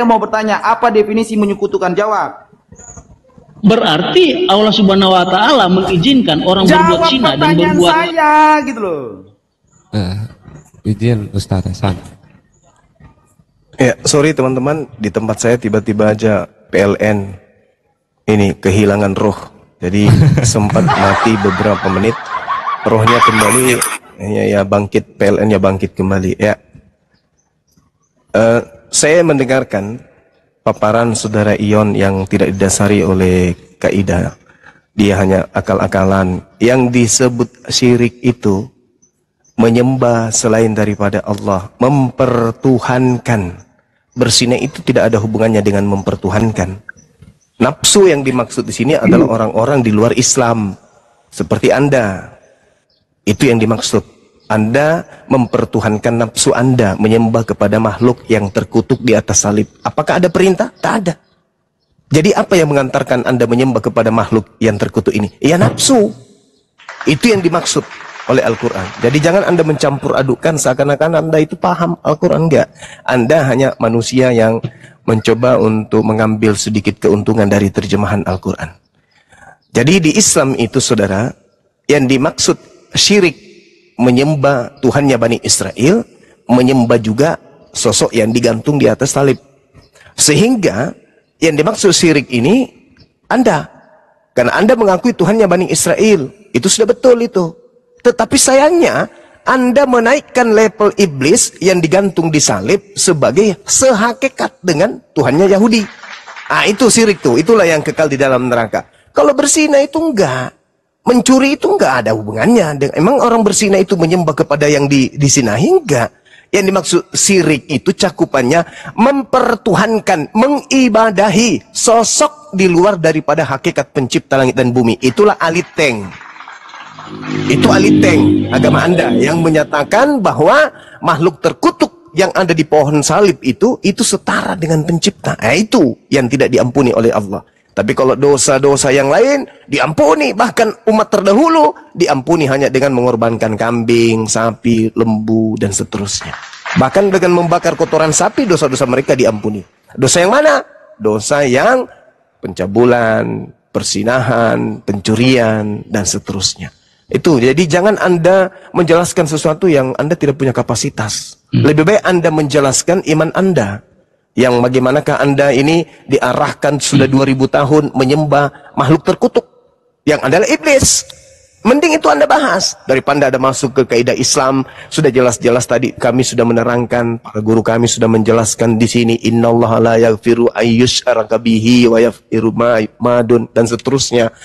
mau bertanya, apa definisi menyekutukan? Jawab. Berarti Allah Subhanahu wa taala mengizinkan orang berbuat zina dan berbuat saya gitu loh. Izin Ustaz Hasan. Ya, sorry teman-teman, di tempat saya tiba-tiba aja PLN ini kehilangan roh. Jadi sempat mati beberapa menit, rohnya kembali, ya bangkit, PLN ya bangkit kembali. Ya, saya mendengarkan paparan saudara Ion yang tidak didasari oleh kaidah. Dia hanya akal-akalan. Yang disebut syirik itu menyembah selain daripada Allah, mempertuhankan. Berzina itu tidak ada hubungannya dengan mempertuhankan. Nafsu yang dimaksud di sini adalah orang-orang di luar Islam, seperti Anda. Itu yang dimaksud. Anda mempertuhankan nafsu Anda, menyembah kepada makhluk yang terkutuk di atas salib. Apakah ada perintah? Tak ada. Jadi apa yang mengantarkan Anda menyembah kepada makhluk yang terkutuk ini? Ya nafsu. Itu yang dimaksud oleh Al-Quran. Jadi jangan Anda mencampur adukan seakan-akan Anda itu paham Al-Quran. Enggak. Anda hanya manusia yang mencoba untuk mengambil sedikit keuntungan dari terjemahan Al-Quran. Jadi di Islam itu saudara, yang dimaksud syirik, menyembah Tuhannya Bani Israel, menyembah juga sosok yang digantung di atas salib. Sehingga yang dimaksud syirik ini Anda, karena Anda mengakui Tuhannya Bani Israel, itu sudah betul itu. Tetapi sayangnya Anda menaikkan level iblis yang digantung di salib sebagai sehakikat dengan Tuhannya Yahudi. Ah, itu syirik tuh, itulah yang kekal di dalam neraka. Kalau berzina itu enggak. Mencuri itu enggak ada hubungannya. Emang orang berzina itu menyembah kepada yang disinahi? Enggak. Yang dimaksud syirik itu cakupannya mempertuhankan, mengibadahi sosok di luar daripada hakikat pencipta langit dan bumi. Itulah aliteng. Itu aliteng agama Anda yang menyatakan bahwa makhluk terkutuk yang ada di pohon salib itu setara dengan pencipta. Itu yang tidak diampuni oleh Allah. Tapi kalau dosa-dosa yang lain diampuni, bahkan umat terdahulu diampuni hanya dengan mengorbankan kambing, sapi, lembu, dan seterusnya. Bahkan dengan membakar kotoran sapi, dosa-dosa mereka diampuni. Dosa yang mana? Dosa yang pencabulan, persinahan, pencurian, dan seterusnya. Itu, jadi jangan Anda menjelaskan sesuatu yang Anda tidak punya kapasitas. Lebih baik Anda menjelaskan iman Anda. Yang bagaimanakah Anda ini diarahkan sudah 2000 tahun menyembah makhluk terkutuk yang adalah iblis. Mending itu Anda bahas daripada Anda masuk ke kaidah Islam. Sudah jelas-jelas tadi kami sudah menerangkan, para guru kami sudah menjelaskan di sini, innallaha la yaghfiru ayyusyraka bihi wa yaghfiru ma dun, dan seterusnya.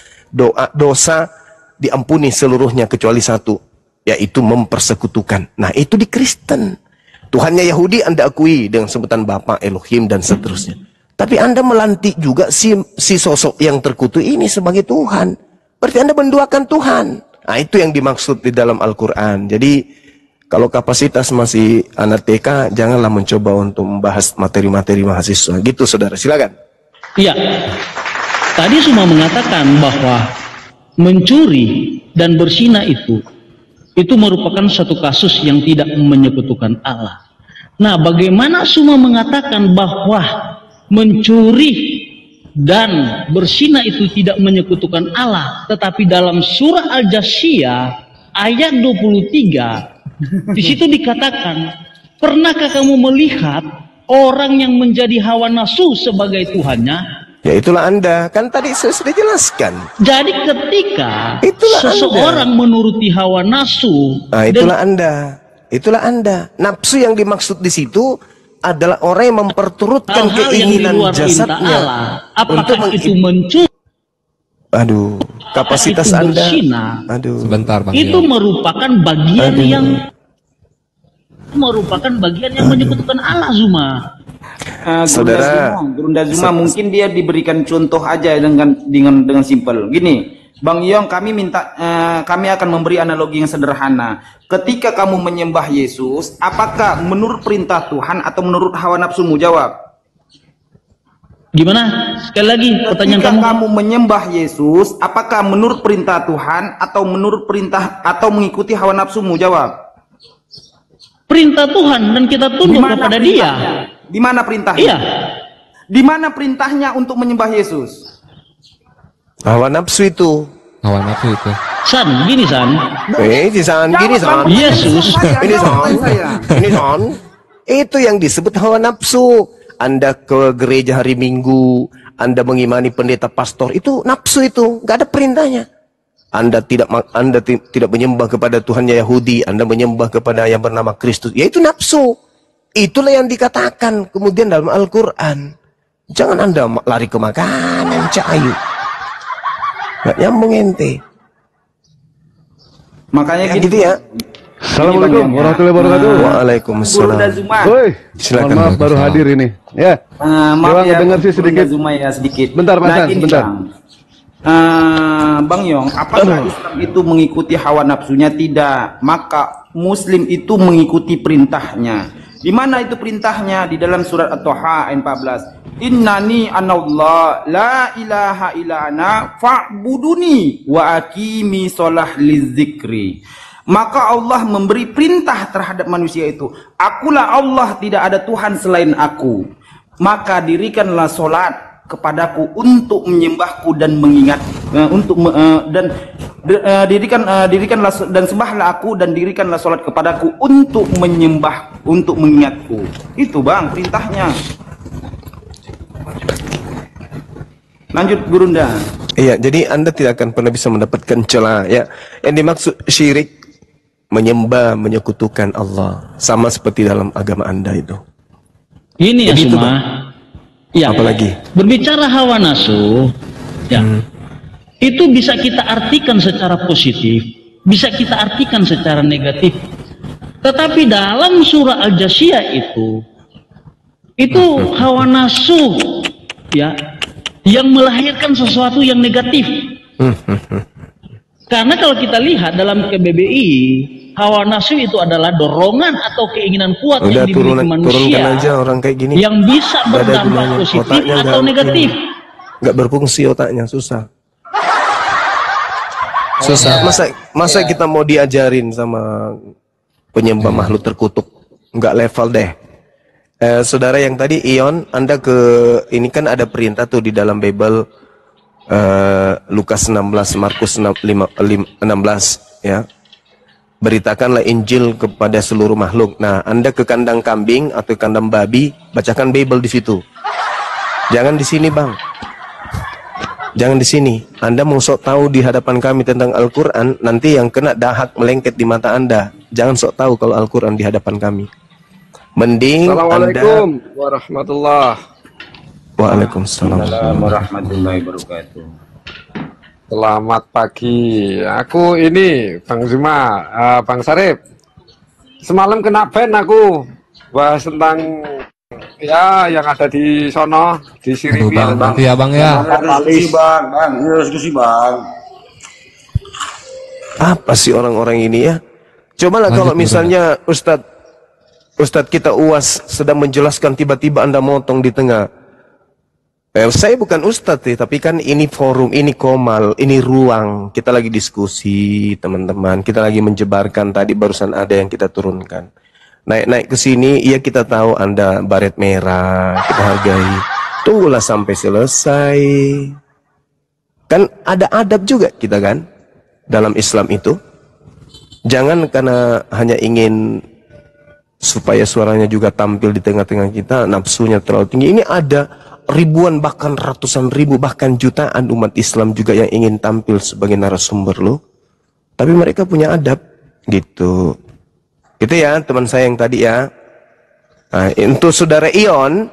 Dosa diampuni seluruhnya kecuali satu, yaitu mempersekutukan. Nah, itu di Kristen. Tuhannya Yahudi Anda akui dengan sebutan Bapa, Elohim, dan seterusnya. Tapi Anda melantik juga si sosok yang terkutuk ini sebagai Tuhan. Berarti Anda menduakan Tuhan. Nah, itu yang dimaksud di dalam Al-Quran. Jadi, kalau kapasitas masih anak TK, janganlah mencoba untuk membahas materi-materi mahasiswa. Gitu, saudara. Silakan. Iya. Tadi semua mengatakan bahwa mencuri dan berzina itu merupakan satu kasus yang tidak menyekutukan Allah. Nah, bagaimana semua mengatakan bahwa mencuri dan berzina itu tidak menyekutukan Allah, tetapi dalam surah Al-Jathiyah ayat 23 di situ dikatakan, pernahkah kamu melihat orang yang menjadi hawa nafsu sebagai Tuhannya? Ya itulah Anda, kan tadi saya sudah jelaskan. Jadi ketika itulah seseorang Anda menuruti hawa nafsu, nah itulah Anda. Nafsu yang dimaksud di situ adalah orang yang memperturutkan keinginan jasadnya apakah itu mencuri? Aduh, kapasitas Anda. Aduh. Sebentar, Bang. Itu merupakan bagian yang menyekutukan Allah, Zuma. Saudara Gurunda Zuma mungkin dia diberikan contoh aja dengan simpel gini, Bang Yong, kami akan memberi analogi yang sederhana. Ketika kamu menyembah Yesus, apakah menurut perintah Tuhan atau menurut hawa nafsumu? Jawab. Gimana? Sekali lagi pertanyaan ketika kamu menyembah Yesus, apakah menurut perintah Tuhan atau menurut perintah atau mengikuti hawa nafsumu? Jawab. Perintah Tuhan, dan kita tunduk kepada Dia. Di mana perintahnya? Iya. Di mana perintahnya untuk menyembah Yesus? Hawa nafsu itu. Hawa nafsu itu. San, gini San. Gini San. Yesus. Ini San. Itu yang disebut hawa nafsu. Anda ke gereja hari Minggu, Anda mengimani pendeta pastor, itu nafsu itu, nggak ada perintahnya. Anda tidak menyembah kepada Tuhannya Yahudi, Anda menyembah kepada yang bernama Kristus, yaitu nafsu. Itulah yang dikatakan kemudian dalam Al-Quran. Jangan Anda lari ke makanan, cahayu. Nggak nyambung ente. Makanya Ya, gini gitu ya. Assalamualaikum warahmatullahi wabarakatuh. Waalaikumsalam. Guru Zuma. Woi, Silakan. maaf baru hadir ini. Ya. Maaf Dewa ya, ngedenger sih Guru sedikit. Zuma ya sedikit. Bentar, Mas Hans, gini, bentar. Bang Yong, apakah Islam itu mengikuti hawa nafsunya? Tidak. Maka Muslim itu mengikuti perintahnya. Di mana itu perintahnya? Di dalam surat At-Taha ayat 14. Innani anallah la ilaha illa ana fa'buduni wa aqimi shalah lizikri. Maka Allah memberi perintah terhadap manusia itu. Akulah Allah, tidak ada Tuhan selain aku. Maka dirikanlah solat kepadaku untuk menyembahku dan mengingat dirikanlah dan sembahlah aku dan dirikanlah solat kepadaku untuk menyembah, untuk mengingatku. Itu Bang perintahnya. Lanjut Gurunda. Iya, jadi Anda tidak akan pernah bisa mendapatkan celah ya. Yang dimaksud syirik, menyembah, menyekutukan Allah, sama seperti dalam agama Anda itu. Ini ya Begitu, semua. Ya. Apalagi? Berbicara hawa nafsu, ya. Itu bisa kita artikan secara positif, bisa kita artikan secara negatif. Tetapi dalam surah Al-Jasiyah itu hawa nafsu ya yang melahirkan sesuatu yang negatif. Karena kalau kita lihat dalam KBBI, hawa nafsu itu adalah dorongan atau keinginan kuat yang dimiliki manusia turunkan aja orang kayak gini. yang bisa berdampak positif atau negatif. Nggak berfungsi otaknya, susah. Susah. Masa kita mau diajarin sama penyembah makhluk terkutuk? Nggak level deh. Saudara yang tadi Ion, Anda ini kan ada perintah tuh di dalam Bible, Lukas 16, Markus 16 ya. Beritakanlah Injil kepada seluruh makhluk. Nah, Anda ke kandang kambing atau kandang babi, bacakan Bible di situ. Jangan di sini, Bang. Jangan di sini. Anda mau sok tahu di hadapan kami tentang Al-Quran, nanti yang kena dahak melengket di mata Anda. Jangan sok tahu kalau Al-Quran di hadapan kami. Mending Assalamualaikum warahmatullahi. Waalaikumsalam warahmatullahi wabarakatuh. Selamat pagi. Aku ini Bang Zuma, Bang Sarip. Semalam kena ban aku bahas tentang ya yang ada di sono di Siribi. Nanti ya Bang ya. Apa sih orang-orang ini ya? Cobalah kalau misalnya Ustadz kita UAS sedang menjelaskan, tiba-tiba Anda motong di tengah. Saya bukan Ustadz tapi kan ini forum, ini komal, ini ruang. Kita lagi diskusi teman-teman. Kita lagi menjebarkan, tadi barusan ada yang kita turunkan. Naik ke sini, iya kita tahu Anda baret merah, kita hargai. Tunggulah sampai selesai. Kan ada adab juga kita kan dalam Islam itu. Jangan karena hanya ingin supaya suaranya juga tampil di tengah-tengah kita, nafsunya terlalu tinggi. Ini ada ribuan bahkan ratusan ribu bahkan jutaan umat Islam juga yang ingin tampil sebagai narasumber loh. Tapi mereka punya adab gitu. Itu ya teman saya yang tadi ya. Nah, untuk saudara Ion,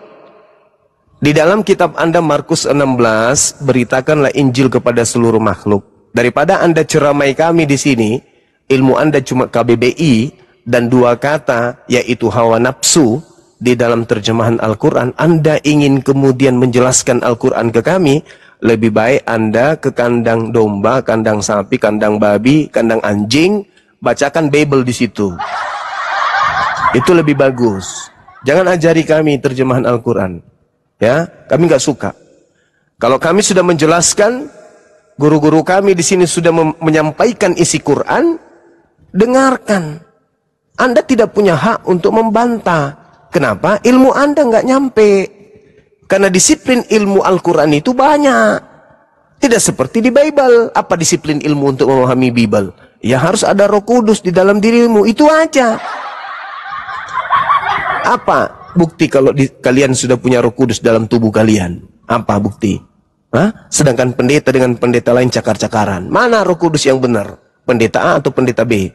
di dalam kitab Anda Markus 16, beritakanlah Injil kepada seluruh makhluk. Daripada Anda ceramai kami di sini, ilmu Anda cuma KBBI dan dua kata yaitu hawa nafsu. Di dalam terjemahan Al-Quran, Anda ingin kemudian menjelaskan Al-Quran ke kami, lebih baik Anda ke kandang domba, kandang sapi, kandang babi, kandang anjing, bacakan Bible di situ. Itu lebih bagus. Jangan ajari kami terjemahan Al-Quran. Ya, kami nggak suka. Kalau kami sudah menjelaskan, guru-guru kami di sini sudah menyampaikan isi Quran, dengarkan. Anda tidak punya hak untuk membantah. Kenapa? Ilmu Anda nggak nyampe. Karena disiplin ilmu Al-Quran itu banyak. Tidak seperti di Bible. Apa disiplin ilmu untuk memahami Bible? Ya harus ada Roh Kudus di dalam dirimu. Itu aja. Apa bukti kalau kalian sudah punya Roh Kudus dalam tubuh kalian? Apa bukti? Hah? Sedangkan pendeta dengan pendeta lain cakar-cakaran. Mana Roh Kudus yang benar? Pendeta A atau pendeta B?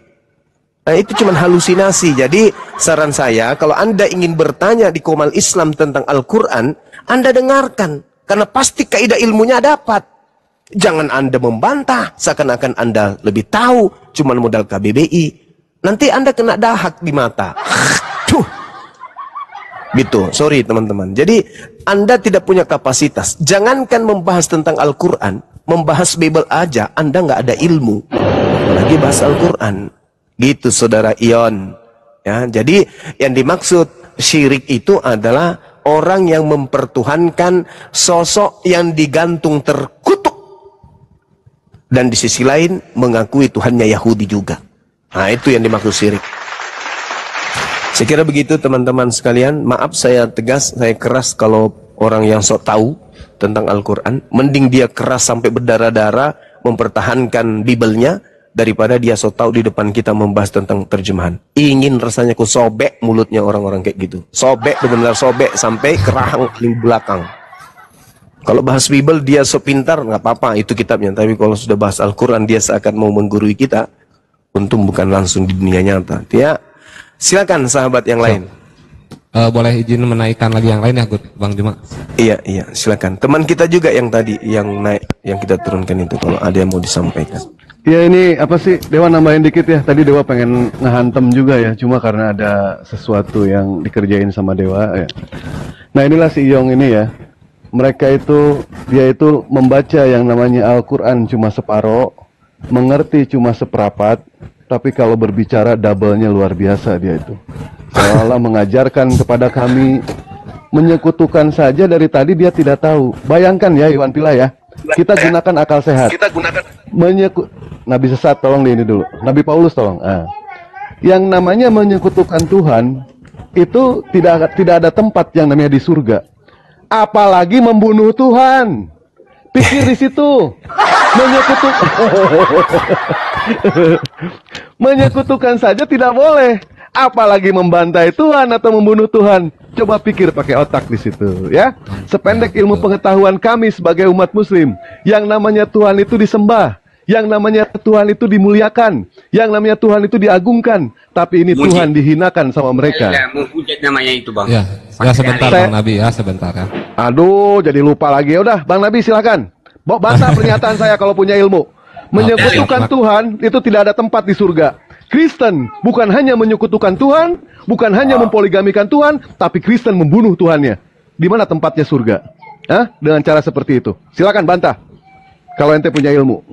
Nah, itu cuma halusinasi. Jadi saran saya, kalau Anda ingin bertanya di Qomal Islam tentang Al-Quran, Anda dengarkan. Karena pasti kaidah ilmunya dapat. Jangan Anda membantah, seakan-akan Anda lebih tahu, cuma modal KBBI. Nanti Anda kena dahak di mata. Gitu, sorry teman-teman. Jadi Anda tidak punya kapasitas. Jangankan membahas tentang Al-Quran, membahas Bible aja, Anda nggak ada ilmu. Apalagi bahas Al-Quran. Gitu saudara Ion. Ya, jadi yang dimaksud syirik itu adalah orang yang mempertuhankan sosok yang digantung terkutuk. Dan di sisi lain mengakui Tuhannya Yahudi juga. Nah itu yang dimaksud syirik. Saya kira begitu teman-teman sekalian. Maaf saya tegas, saya keras kalau orang yang sok tahu tentang Al-Quran. Mending dia keras sampai berdarah-darah mempertahankan Bible-nya daripada dia sok tahu di depan kita membahas tentang terjemahan. Ingin rasanya ku sobek mulutnya orang-orang kayak gitu. Sobek, benar-benar sobek sampai kerahang paling belakang. Kalau bahas Bible dia sok pintar, nggak apa-apa itu kitabnya. Tapi kalau sudah bahas Al-Quran dia seakan mau menggurui kita. Untung bukan langsung di dunia nyata. Ya. Silakan sahabat yang lain. Boleh izin menaikkan lagi yang lain ya, Bang Juma? Iya, silakan. Teman kita juga yang tadi yang naik, yang kita turunkan itu, kalau ada yang mau disampaikan. Ya ini apa sih, Dewa nambahin dikit ya. Tadi Dewa pengen ngehantem juga ya, cuma karena ada sesuatu yang dikerjain sama Dewa ya. Nah inilah si Iyong ini ya. Mereka itu, dia itu membaca yang namanya Al-Quran cuma separoh, mengerti cuma seperapat. Tapi kalau berbicara double-nya luar biasa dia itu. Seolah mengajarkan kepada kami, menyekutukan saja dari tadi dia tidak tahu. Bayangkan ya Iwan Pila ya, kita gunakan akal sehat. Nabi sesat tolong di ini dulu. Nabi Paulus tolong. Yang namanya menyekutukan Tuhan, itu tidak ada tempat yang namanya di surga. Apalagi membunuh Tuhan. Pikir di situ. Menyekutukan saja tidak boleh, apalagi membantai Tuhan atau membunuh Tuhan. Coba pikir pakai otak di situ ya. Sependek ilmu pengetahuan kami sebagai umat muslim, yang namanya Tuhan itu disembah, yang namanya Tuhan itu dimuliakan, yang namanya Tuhan itu diagungkan. Tapi ini Tuhan dihinakan sama mereka. Ya, menghujat namanya itu Bang. Ya sebentar Bang Nabi ya, sebentar ya. Aduh, jadi lupa lagi. Udah, Bang Nabi silakan. Bantah pernyataan saya kalau punya ilmu. Menyekutukan Tuhan itu tidak ada tempat di surga. Kristen bukan hanya menyekutukan Tuhan, bukan hanya mempoligamikan Tuhan, tapi Kristen membunuh Tuhannya. Di mana tempatnya surga? Hah? Dengan cara seperti itu. Silakan bantah. Kalau ente punya ilmu.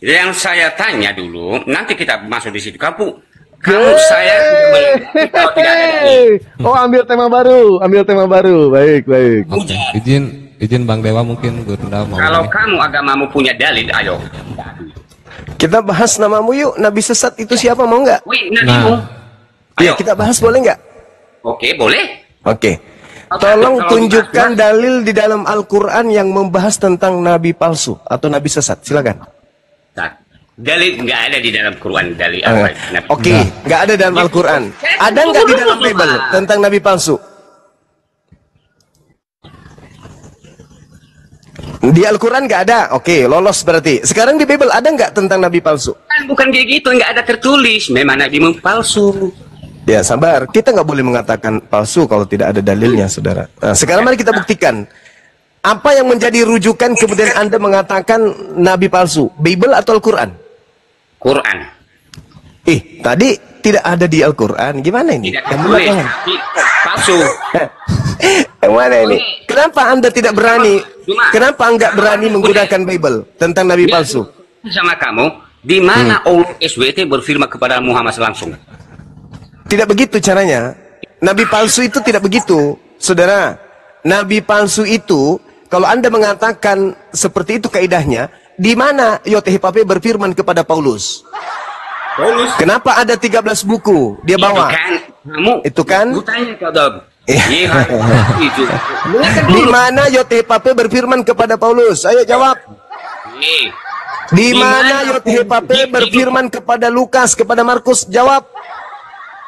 Yang saya tanya dulu, nanti kita masuk di situ. Kamu saya kalau tidak ada. Oh, ambil tema baru. Baik. Izin Bang Dewa mungkin Gurunda mau. Kalau kamu agamamu punya dalil, ayo. Kita bahas namamu yuk. Nabi sesat itu siapa, mau nggak? Wih, nabimu. Iya, kita bahas boleh nggak? Oke, boleh. Oke. Tolong tunjukkan dalil di dalam Al-Quran yang membahas tentang nabi palsu atau nabi sesat. Silakan. Dalil nggak ada di dalam Quran dalil. Oke, nggak ada dalam Al-Quran. Ada nggak di dalam Bible tentang nabi palsu? Di Al-Quran nggak ada. Oke, lolos berarti. Sekarang di Bible ada nggak tentang nabi palsu? Kan bukan kayak gitu, nggak ada tertulis. Memang nabi palsu. Ya sabar, kita nggak boleh mengatakan palsu kalau tidak ada dalilnya, saudara. Nah, sekarang mari kita buktikan. Apa yang menjadi rujukan kemudian Anda mengatakan nabi palsu? Bible atau Al-Quran? Quran. Tadi tidak ada di Al-Quran. Gimana ini? Tidak Yang tertulis, benar, tapi palsu. yang mana ini? Kenapa Anda tidak berani? Kenapa nggak berani menggunakan Bible tentang nabi palsu? Sama kamu, di mana Allah SWT berfirman kepada Muhammad langsung? Tidak begitu caranya. Nabi palsu itu tidak begitu, saudara. Nabi palsu itu, kalau Anda mengatakan seperti itu kaidahnya, di mana Yotehipape berfirman kepada Paulus? Kenapa ada 13 buku dia bawa? Kamu Itu kan? Lu tanya ke Adam. Iya. Iya. Itu. Dengarkan Di dulu. mana YOTHP berfirman kepada Paulus? Ayo jawab. Nih. Di mana YOTHP berfirman kepada Lukas, kepada Markus? Jawab.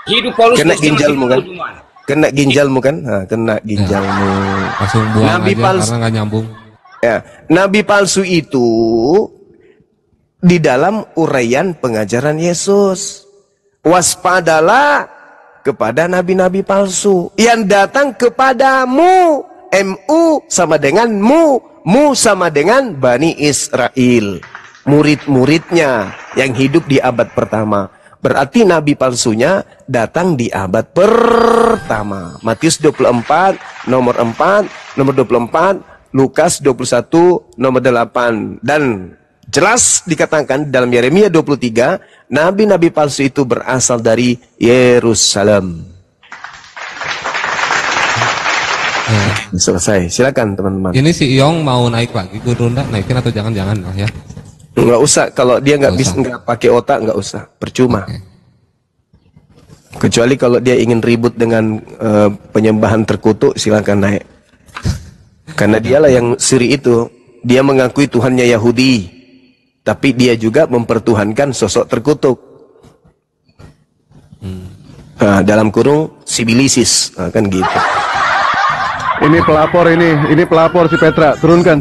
Hidup Paulus Kena pasti masih ginjalmu kan? Jumat. Kena ginjalmu kan? Nah, kena ginjalmu. Langsung buang Nabi aja palsu. karena nggak nyambung. Ya, nabi palsu itu di dalam uraian pengajaran Yesus. Waspadalah kepada nabi-nabi palsu yang datang kepadamu. MU sama dengan mu sama dengan Bani Israel. Murid-muridnya yang hidup di abad pertama. Berarti nabi palsunya datang di abad pertama. Matius 24 nomor 4, nomor 24, Lukas 21 nomor 8. Dan jelas dikatakan dalam Yeremia 23, nabi-nabi palsu itu berasal dari Yerusalem. Selesai. Silakan teman-teman. Ini si Iyong mau naik lagi Guru Runda, naikin atau jangan-jangan lah ya. Nggak usah, kalau dia nggak Nggak bisa usah. nggak pakai otak nggak usah, percuma. Oke. Kecuali kalau dia ingin ribut dengan penyembahan terkutuk, silakan naik. Karena dialah yang siri itu, dia mengakui Tuhannya Yahudi, tapi dia juga mempertuhankan sosok terkutuk. Nah, dalam kurung sibilisis, nah, kan gitu. Ini pelapor si Petra. Turunkan.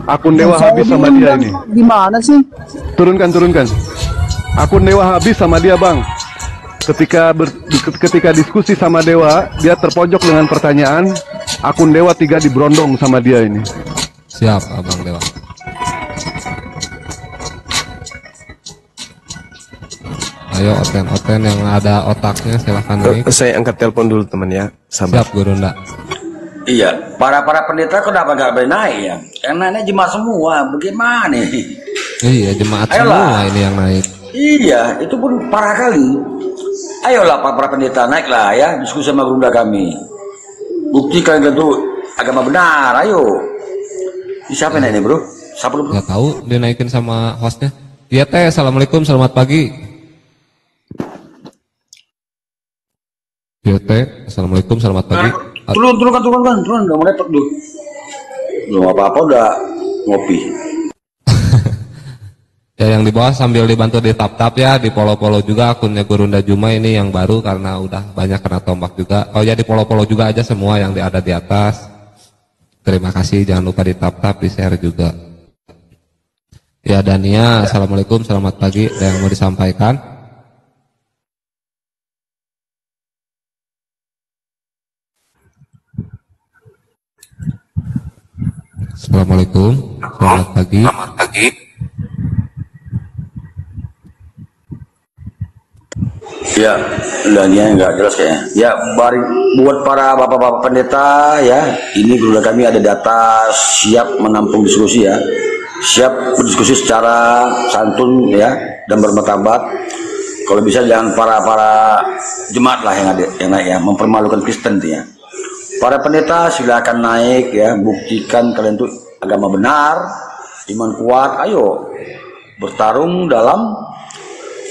Akun dewa habis sama dia ini. Gimana sih? Turunkan. Akun dewa habis sama dia, Bang. Ketika diskusi sama dewa, dia terpojok dengan pertanyaan. Akun dewa 3 diberondong sama dia ini. Siap Abang Dewa. Ayo oten yang ada otaknya silahkan naik. Saya angkat telepon dulu teman ya, sabar. Siap Guru Runda. Iya, para pendeta kenapa nggak boleh naik ya? Karena ini jemaat semua, bagaimana nih? Iya jemaat Ayolah. semua ini yang naik. Iya, itu pun parah kali. Ayolah para pendeta naiklah ya, diskusi sama gurunda kami. Buktikan itu agama benar, ayo. Ini siapa ini bro? Siapa lu bro? Nggak tahu dinaikin sama hostnya. Iya teh, assalamualaikum, selamat pagi. Iya teh, assalamualaikum, selamat pagi. Turun, nggak mau repot dulu. Belum apa-apa udah ngopi. Ya yang di bawah sambil dibantu di tap-tap ya, di follow-follow juga akunnya Gurunda Juma ini yang baru karena udah banyak kena tombak juga. Oh ya di follow-follow juga aja semua yang ada di atas. Terima kasih, jangan lupa di tap-tap, di share juga. Ya Dania, assalamualaikum, selamat pagi. Ada yang mau disampaikan? Assalamualaikum, selamat pagi. Ya, lainnya nggak jelas kayaknya. Ya, buat para bapak-bapak pendeta ya, ini gurunda kami ada data siap menampung diskusi ya, siap berdiskusi secara santun ya dan bermartabat. Kalau bisa jangan para jemaat lah yang ada yang naik ya, mempermalukan Kristen tuh ya. Para pendeta silakan naik ya, buktikan kalian tuh agama benar, iman kuat, ayo bertarung dalam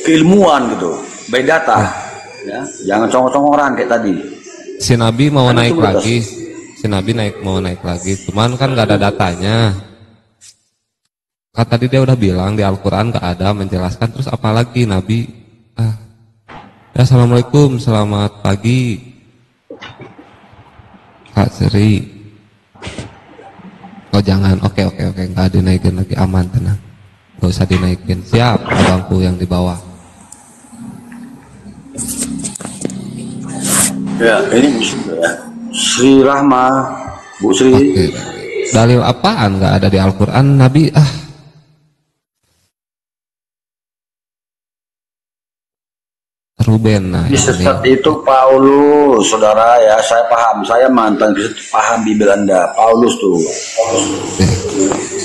keilmuan gitu. By data, ya, jangan congok-congok orang kayak tadi. Si Nabi mau Kan naik itu lagi, si Nabi mau naik lagi, cuman kan nggak ada datanya. Kan tadi dia udah bilang di Al-Quran nggak ada menjelaskan, terus apalagi Nabi? Ya, assalamualaikum, selamat pagi, Kak Sri. Oh jangan, oke, nggak dinaikin lagi, aman, tenang, nggak usah dinaikin. Siap, abangku yang di bawah. Ya, ini ya. Sri Rahma, Bu Sri. Oke. Dalil apaan nggak ada di Al-Quran? Nabi Ruben, nah Di sesat itu Paulus, saudara ya, saya paham, saya mantan Kristen, paham Bibel Anda, Paulus tuh.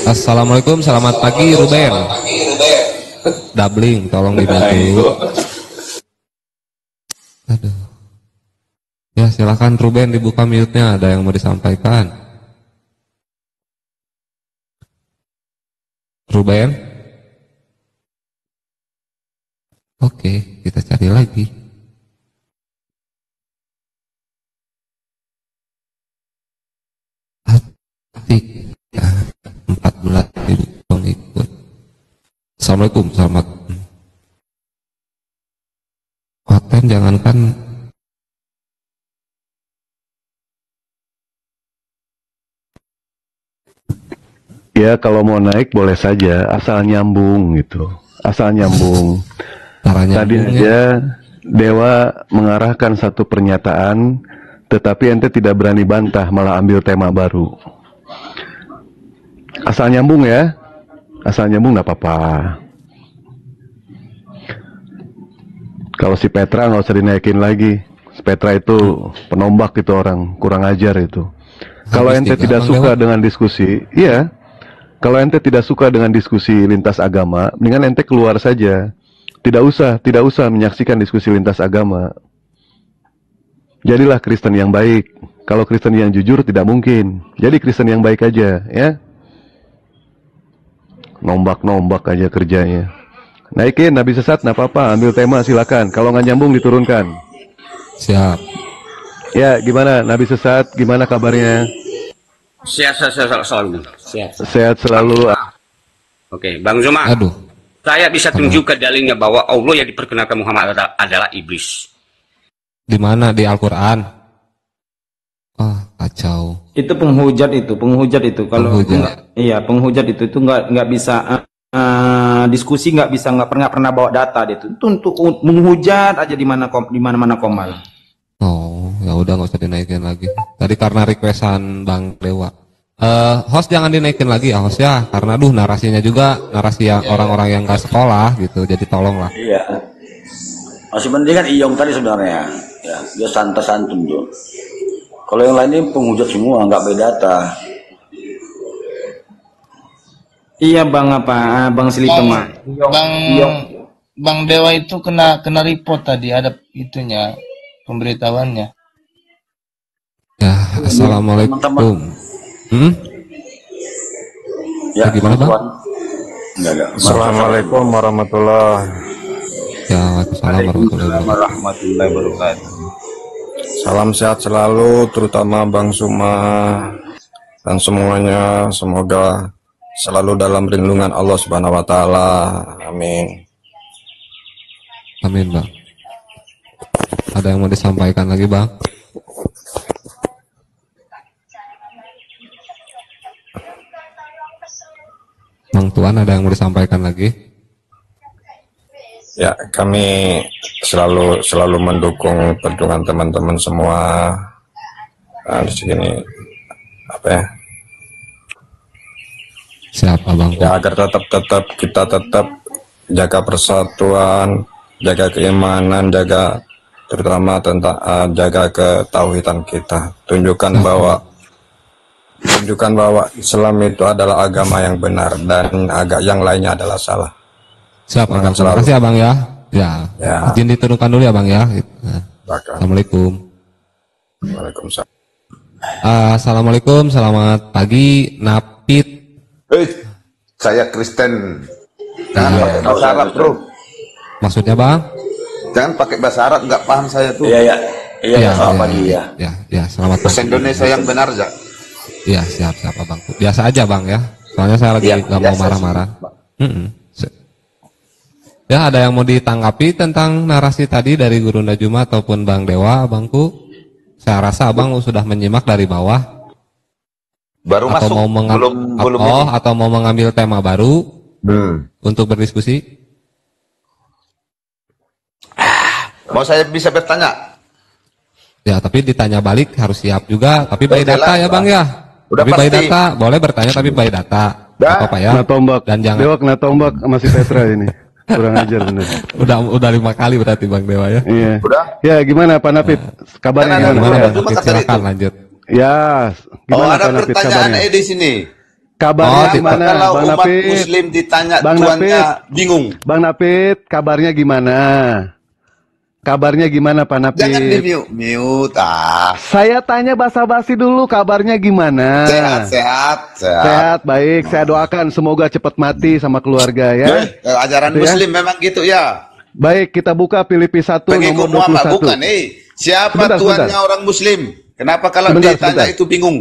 Assalamualaikum, selamat pagi Ruben. Doubling, tolong dibantu. Aduh. Ya silakan Ruben dibuka mute-nya, ada yang mau disampaikan. Ruben. Oke, kita cari lagi. Assalamualaikum, selamat. Konten jangankan Ya kalau mau naik boleh saja, asal nyambung gitu, asal nyambung. Tadi aja Dewa mengarahkan satu pernyataan, tetapi ente tidak berani bantah, malah ambil tema baru. Asal nyambung ya, asal nyambung nggak apa-apa. Kalau si Petra nggak usah dinaikin lagi. Si Petra itu penombak itu orang, kurang ajar itu. Kalau ente tidak suka dengan diskusi, iya. Kalau ente tidak suka dengan diskusi lintas agama, mendingan ente keluar saja. Tidak usah menyaksikan diskusi lintas agama. Jadilah Kristen yang baik. Kalau Kristen yang jujur tidak mungkin. Jadi Kristen yang baik aja, ya. Nombak-nombak aja kerjanya. Naikin, Nabi sesat, nggak apa-apa. Ambil tema silakan. Kalau nggak nyambung diturunkan. Siap. Ya, gimana Nabi sesat? Gimana kabarnya? Sehat selalu. Sehat selalu. Oke, Bang Zuma. Aduh. Saya bisa tunjukkan dalilnya bahwa Allah yang diperkenalkan Muhammad adalah iblis. Di mana di Al-Quran? Oh, kacau. Itu penghujat itu. Kalau iya penghujat itu nggak bisa diskusi, nggak pernah bawa data dia itu untuk menghujat aja di mana Komal. Oh, ya udah nggak usah dinaikin lagi. Tadi karena requestan Bang Dewa. Host jangan dinaikin lagi ya host ya, karena narasinya juga narasi yang orang-orang yang nggak sekolah gitu. Jadi tolonglah. Iya. Masih penting kan Iyong tadi sebenarnya. Ya, dia santai-santun tuh. Kalau yang lain ini penghujat semua, nggak berdata. Iya Bang Bang Silitema. Bang Dewa itu kena report tadi, ada itunya pemberitahuannya. Ya, assalamualaikum. Ya, gimana Bang? Enggak. Assalamualaikum warahmatullahi. Ya, waalaikumsalam warahmatullahi wabarakatuh. Salam sehat selalu, terutama Bang Suma dan semuanya. Semoga selalu dalam lindungan Allah Subhanahu wa taala. Amin. Amin, Bang. Ada yang mau disampaikan lagi, Bang? Bang Tuan, ada yang mau disampaikan lagi? Ya, kami selalu mendukung perjuangan teman-teman semua. Nah, di sini apa ya? Siapa Bang? Ya, agar kita tetap jaga persatuan, jaga keimanan, jaga terutama tentang jaga ketauhidan kita. Tunjukkan bahwa Islam itu adalah agama yang benar dan yang lainnya adalah salah. Siap, Bang. Terima kasih ya Bang ya. Ya. Izin diturunkan dulu ya Bang ya. Assalamualaikum. Waalaikumsalam. Assalamualaikum, selamat pagi, Napit. Saya Kristen. Jangan pakai bahasa Arab, bro. Maksudnya Bang? Jangan pakai bahasa Arab, nggak paham saya tuh. Iya, selamat pagi ya. Ya, selamat pagi. Bahasa Indonesia yang benar, Jak. Iya, siap Bang. Biasa aja Bang ya. Soalnya saya lagi nggak mau marah-marah. Ya, ada yang mau ditanggapi tentang narasi tadi dari Guru Najuma ataupun Bang Dewa, Bangku? Saya rasa Abang sudah menyimak dari bawah. Baru atau masuk, belum atau mau mengambil tema baru untuk berdiskusi? Mau saya bisa bertanya? Ya, tapi ditanya balik harus siap juga. Tapi by data ya Bang ya. Udah tapi by pasti. data, boleh bertanya tapi by data. Apa ya? Kena tombak. Dan jangan. Dewa kena tombak sama si Petra ini. Kurang ajar bener. Udah 5 kali berarti Bang Dewa ya. Iya. Ya gimana Pak Napit? Kabarnya gimana? Bang Napit, silakan lanjut. Ya, gimana ada Pak Napit pertanyaan kabarnya? di sini. Kabarnya gimana Kalau Bang umat Napit? Muslim ditanya Bang tuannya Napit. bingung. Bang Napit, kabarnya gimana? Kabarnya gimana Pak Napit? Jangan di mute. Saya tanya basa-basi dulu, kabarnya gimana? Sehat, baik. Saya doakan semoga cepat mati sama keluarga ya. Ajaran Itu ya? Muslim memang gitu ya. Baik, kita buka Filipi 1 Pengikut nomor 21. Muhammad bukan, siapa Sebentar, tuannya sebentar. orang Muslim? Kenapa kalau Sebentar, ditanya sebentar. itu bingung?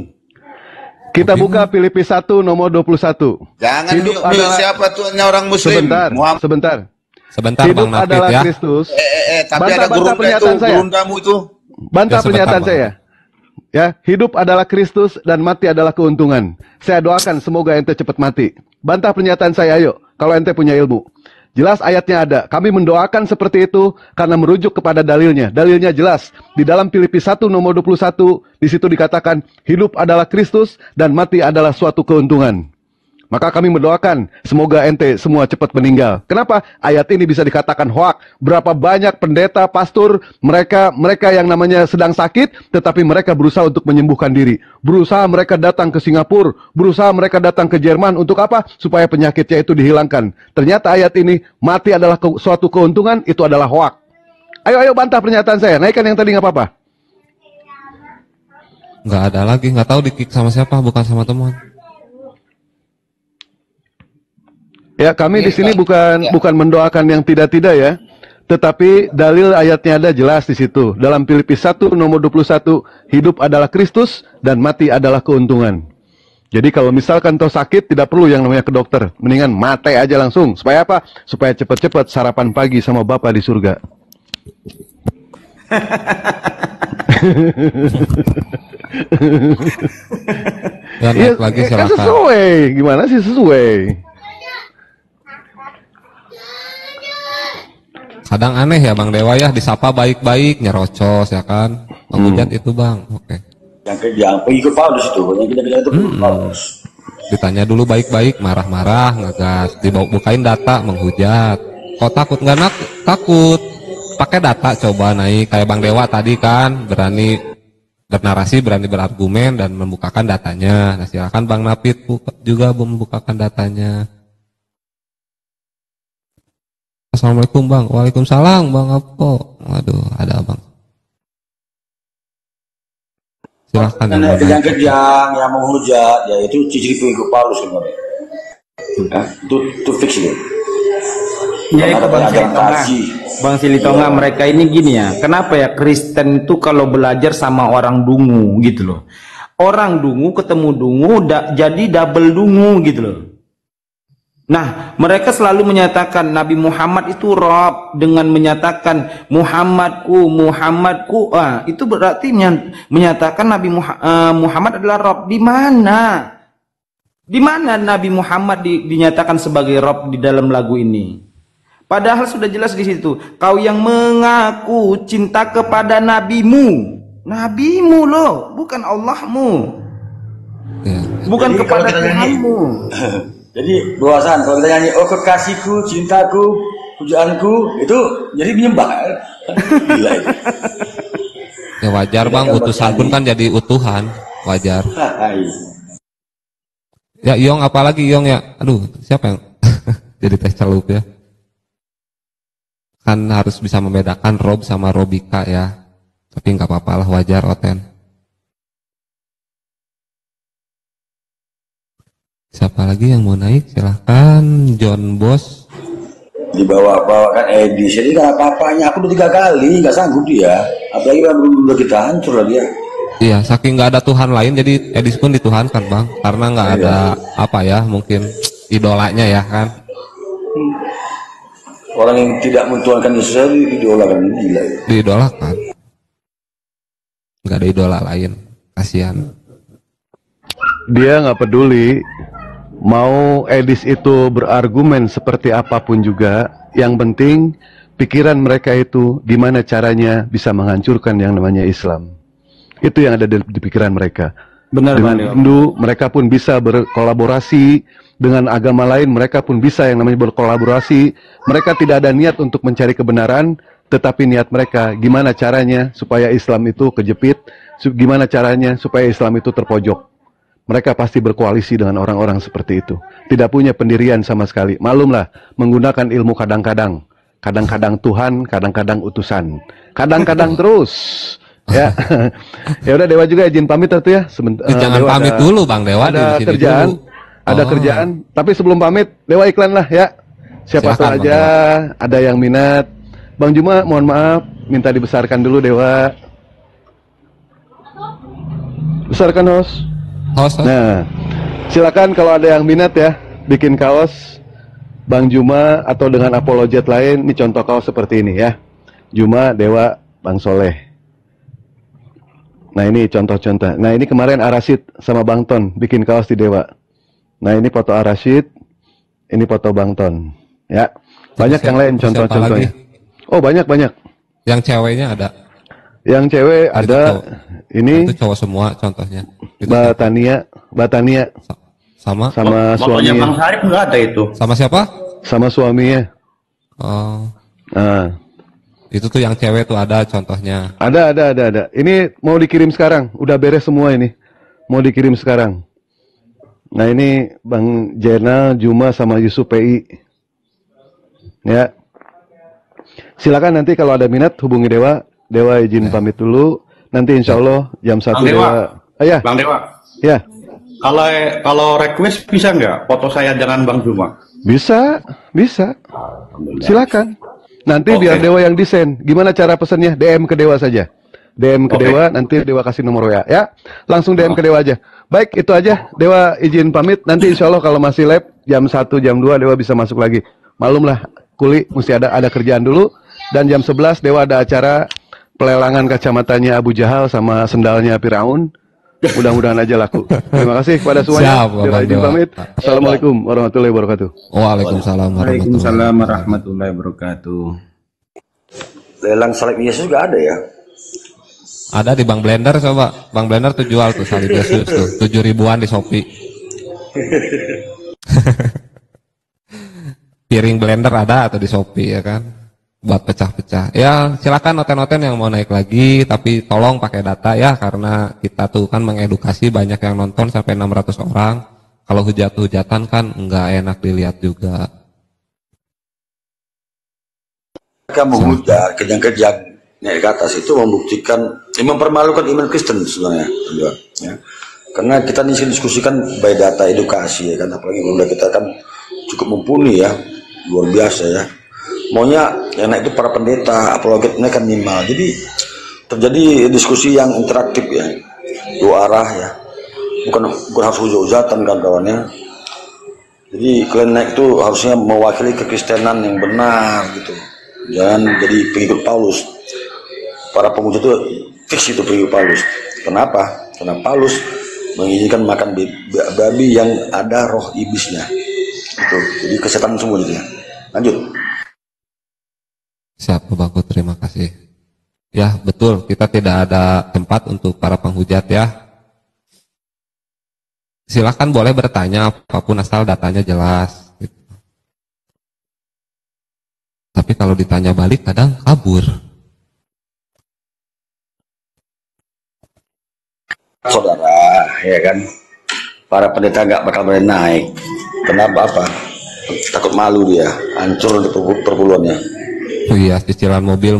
Kita buka Filipi 1 nomor 21. Jangan Hidup mute adalah siapa Tuhannya orang Muslim. Sebentar. Sebentar Hidup Bang Nafit adalah ya. Kristus. Tapi ada Bantah gerunda itu, pernyataan saya. gerundamu itu. Bantah Ya, sebentar, pernyataan Bang. saya. Ya, hidup adalah Kristus dan mati adalah keuntungan. Saya doakan semoga ente cepat mati. Bantah pernyataan saya, ayo. Kalau ente punya ilmu. Jelas ayatnya ada. Kami mendoakan seperti itu karena merujuk kepada dalilnya. Dalilnya jelas. Di dalam Filipi 1 nomor 21, di situ dikatakan hidup adalah Kristus dan mati adalah suatu keuntungan. Maka kami mendoakan semoga ente semua cepat meninggal. Kenapa? Ayat ini bisa dikatakan hoak. Berapa banyak pendeta, pastor, mereka yang namanya sedang sakit, tetapi mereka berusaha untuk menyembuhkan diri. Berusaha mereka datang ke Singapura, berusaha mereka datang ke Jerman untuk apa? Supaya penyakitnya itu dihilangkan. Ternyata ayat ini mati adalah suatu keuntungan, itu adalah hoak. Ayo bantah pernyataan saya. Naikkan yang tadi nggak apa-apa. Nggak ada lagi, nggak tahu di-kick sama siapa, bukan sama teman. Ya, kami di sini bukan mendoakan yang tidak-tidak ya. Tetapi dalil ayatnya ada jelas di situ. Dalam Filipi 1 nomor 21, hidup adalah Kristus dan mati adalah keuntungan. Jadi kalau misalkan toh sakit, tidak perlu yang namanya ke dokter. Mendingan mati aja langsung. Supaya apa? Supaya cepat-cepat sarapan pagi sama Bapa di surga. Ya, naik lagi silakan. Sesuai. Gimana sih sesuai? Kadang aneh ya Bang Dewa ya, disapa baik-baik, nyerocos ya kan. Menghujat itu Bang, oke. Yang pengikut Paulus itu, yang kita bilang itu pengikut Paulus. Ditanya dulu baik-baik, marah-marah, ngegas, dibukain data, menghujat. Kok takut? Nggak takut. Pakai data coba naik, kayak Bang Dewa tadi kan, berani bernarasi, berani berargumen, dan membukakan datanya. Nah silakan Bang Nafit juga membukakan datanya. Assalamualaikum Bang. Waalaikumsalam Bang Apo. Waduh, ada Bang. Silahkan yang kejam, yang menghujat, ya itu ciri pengikut Paulus sebenarnya. Nah, itu fix itu. Ya itu Bang Silitonga, mereka ini gini ya. Kenapa ya Kristen itu kalau belajar sama orang dungu gitu loh. Orang dungu ketemu dungu jadi double dungu gitu loh. Nah, mereka selalu menyatakan Nabi Muhammad itu Rob dengan menyatakan Muhammadku. Itu berarti menyatakan Nabi Muhammad adalah Rob. Di mana? Di mana Nabi Muhammad dinyatakan sebagai Rob di dalam lagu ini? Padahal sudah jelas di situ. Kau yang mengaku cinta kepada nabimu. Nabimu loh, bukan Allahmu. Ya. Bukan jadi, kepada Tuhanmu. Jadi luasan kalau kita nyanyi oh kekasihku, cintaku, pujaanku itu jadi menyembah. Gila itu. Ya wajar Bang, utusan pun kan jadi utuhan, wajar. Ya Iyong apalagi Iyong ya. Aduh, siapa yang jadi teh celup ya. Kan harus bisa membedakan Rob sama Robika ya. Tapi nggak apa-apa lah, wajar Oten. Siapa lagi yang mau naik? Silahkan John Bos. Dibawa kan Edis, jadi nggak apa-apanya. Aku udah 3 kali, nggak sanggup dia. Apalagi udah kita hancur lah dia. Iya, saking nggak ada Tuhan lain, jadi Edis pun dituhankan Bang. Karena nggak ada apa ya, mungkin idolanya ya kan. Orang yang tidak mentuhankan Yesus diidolakan, gila. Diidolakan. Nggak ada idola lain, kasihan. Dia nggak peduli mau Edis itu berargumen seperti apapun juga, yang penting pikiran mereka itu gimana caranya bisa menghancurkan yang namanya Islam. Itu yang ada di pikiran mereka. Benar, dengan Hindu mereka pun bisa berkolaborasi, dengan agama lain mereka pun bisa yang namanya berkolaborasi. Mereka tidak ada niat untuk mencari kebenaran, tetapi niat mereka gimana caranya supaya Islam itu kejepit, gimana caranya supaya Islam itu terpojok. Mereka pasti berkoalisi dengan orang-orang seperti itu. Tidak punya pendirian sama sekali. Maklumlah, menggunakan ilmu kadang-kadang. Kadang-kadang Tuhan, kadang-kadang utusan. Kadang-kadang terus. Ya. Ya udah, Dewa juga izin pamit tuh ya. Jangan Dewa pamit dulu Bang Dewa. Ada kerjaan. Ada kerjaan. Tapi sebelum pamit, Dewa iklan lah ya. Siapa tahu aja ada yang minat. Bang Juma, mohon maaf, minta dibesarkan dulu Dewa. Besarkan host. Nah, silakan kalau ada yang minat ya, bikin kaos Bang Juma atau dengan apologet lain. Ini contoh kaos seperti ini ya. Juma, Dewa, Bang Soleh. Nah ini contoh-contoh. Nah ini kemarin Arasid sama Bang Ton bikin kaos di Dewa. Nah ini foto Arasid, ini foto Bang Ton. Ya, banyak yang lain contoh-contohnya. Oh banyak. Yang ceweknya ada. Yang cewek ada. Ini. Itu cowok semua contohnya. Batania. Sama suaminya. Bang Sarip nggak ada itu. Sama siapa? Sama suaminya. Oh. Nah. Itu tuh yang cewek tuh ada contohnya. Ada. Ini mau dikirim sekarang. Udah beres semua ini. Mau dikirim sekarang. Nah ini Bang Jenal, Juma sama Yusuf PI. Ya. Silakan nanti kalau ada minat hubungi Dewa. Dewa izin pamit dulu. Nanti insya Allah jam 1 Dewa. Ya. Bang Dewa. Ya. Kalau request bisa nggak foto saya dengan Bang Juma? Bisa. Silakan. Nanti biar Dewa yang desain. Gimana cara pesannya? DM ke Dewa saja. DM ke Dewa, nanti Dewa kasih nomor WA ya. Langsung DM ke Dewa aja. Baik, itu aja. Dewa izin pamit. Nanti insya Allah kalau masih lab jam 1, jam 2 Dewa bisa masuk lagi. Malum lah, kuli mesti ada kerjaan dulu. Dan jam 11 Dewa ada acara pelelangan kacamatanya Abu Jahal sama sendalnya Firaun. Mudah-mudahan aja laku. Terima kasih kepada semuanya. Dewa izin pamit. Assalamualaikum warahmatullahi wabarakatuh. Waalaikumsalam warahmatullahi wabarakatuh. Lelang salib Yesus juga ada ya? Ada di Bang Blender, coba. Bang Blender tuh jual tuh salib Yesus tuh. 7.000-an di Shopee. Piring blender ada atau di Shopee ya kan? Buat pecah-pecah. Ya silakan noten-noten yang mau naik lagi, tapi tolong pakai data ya, karena kita tuh kan mengedukasi banyak yang nonton sampai 600 orang. Kalau hujat-hujatan kan nggak enak dilihat juga. Mereka menghujat kejang-kejang naik ke atas itu membuktikan, mempermalukan iman Kristen sebenarnya, ya. Karena kita diskusikan by data edukasi ya kan, apalagi udah kita kan cukup mumpuni ya, luar biasa ya. Maunya yang naik itu para pendeta, apologetnya kan minimal. Jadi terjadi diskusi yang interaktif ya, dua arah ya, bukan harus hujat-hujatan kan kawannya. Jadi kalian naik itu harusnya mewakili kekristenan yang benar gitu, jangan jadi pengikut Paulus. Para penghujat itu fix itu pengikut Paulus. Kenapa? Karena Paulus mengizinkan makan babi yang ada roh iblisnya. Itu jadi kesehatan semua gitu ya. Lanjut. Siap Bangku, terima kasih. Ya betul, kita tidak ada tempat untuk para penghujat ya. Silakan boleh bertanya apapun asal datanya jelas. Gitu. Tapi kalau ditanya balik kadang kabur. Saudara, ya kan, para pendeta nggak bakal boleh naik. Kenapa? Apa? Takut malu dia, hancur untuk perpuluhannya. Oh iya, cicilan mobil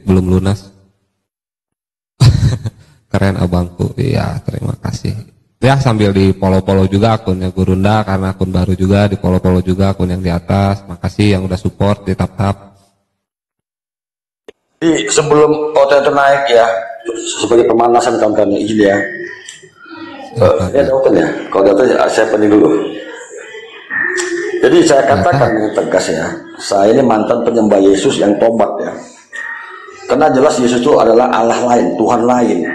belum lunas. Keren abangku. Iya, terima kasih. Ya sambil di follow juga akunnya Gurunda, karena akun baru juga di follow juga akun yang di atas. Makasih yang udah support di tap-tap. Jadi sebelum OT itu naik ya, sebagai pemanasan kawan-kawan izin ya. Ini ada open ya. Kalau data saya pening dulu. Jadi saya katakan dengan tegas ya, saya ini mantan penyembah Yesus yang tobat ya. Karena jelas Yesus itu adalah Allah lain, Tuhan lain.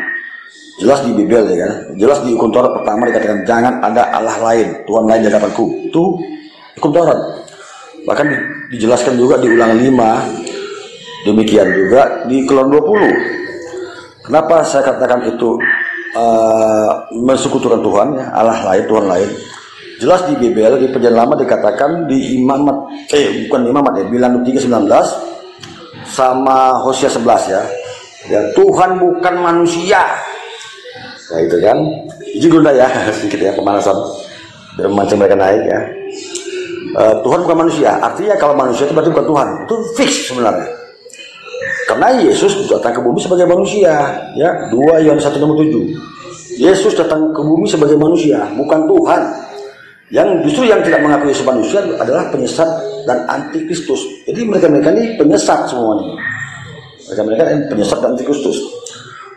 Jelas di Bible ya kan. Jelas di Hukum Taurat pertama dikatakan jangan ada Allah lain, Tuhan lain di hadapanku. Itu Hukum Taurat. Bahkan dijelaskan juga di Ulangan 5. Demikian juga di Keluaran 20. Kenapa saya katakan itu mensekutukan Tuhan ya, Allah lain, Tuhan lain. Jelas di Bible, di Perjanjian Lama dikatakan di Imamat, bukan Imamat ya, Bilangan 3:19 sama Hosea 11 ya. Ya Tuhan bukan manusia. Ya itu kan. Izin dulu ya, sedikit ya pemanasan biar memancing mereka naik ya. Tuhan bukan manusia. Artinya kalau manusia itu berarti bukan Tuhan. Itu fix sebenarnya. Karena Yesus datang ke bumi sebagai manusia, ya. 2 Yohanes 1:7. Yesus datang ke bumi sebagai manusia, bukan Tuhan. Yang justru yang tidak mengakui Yesus manusia adalah penyesat dan antikristus. Jadi mereka-mereka ini penyesat semuanya. Mereka-mereka ini penyesat dan antikristus.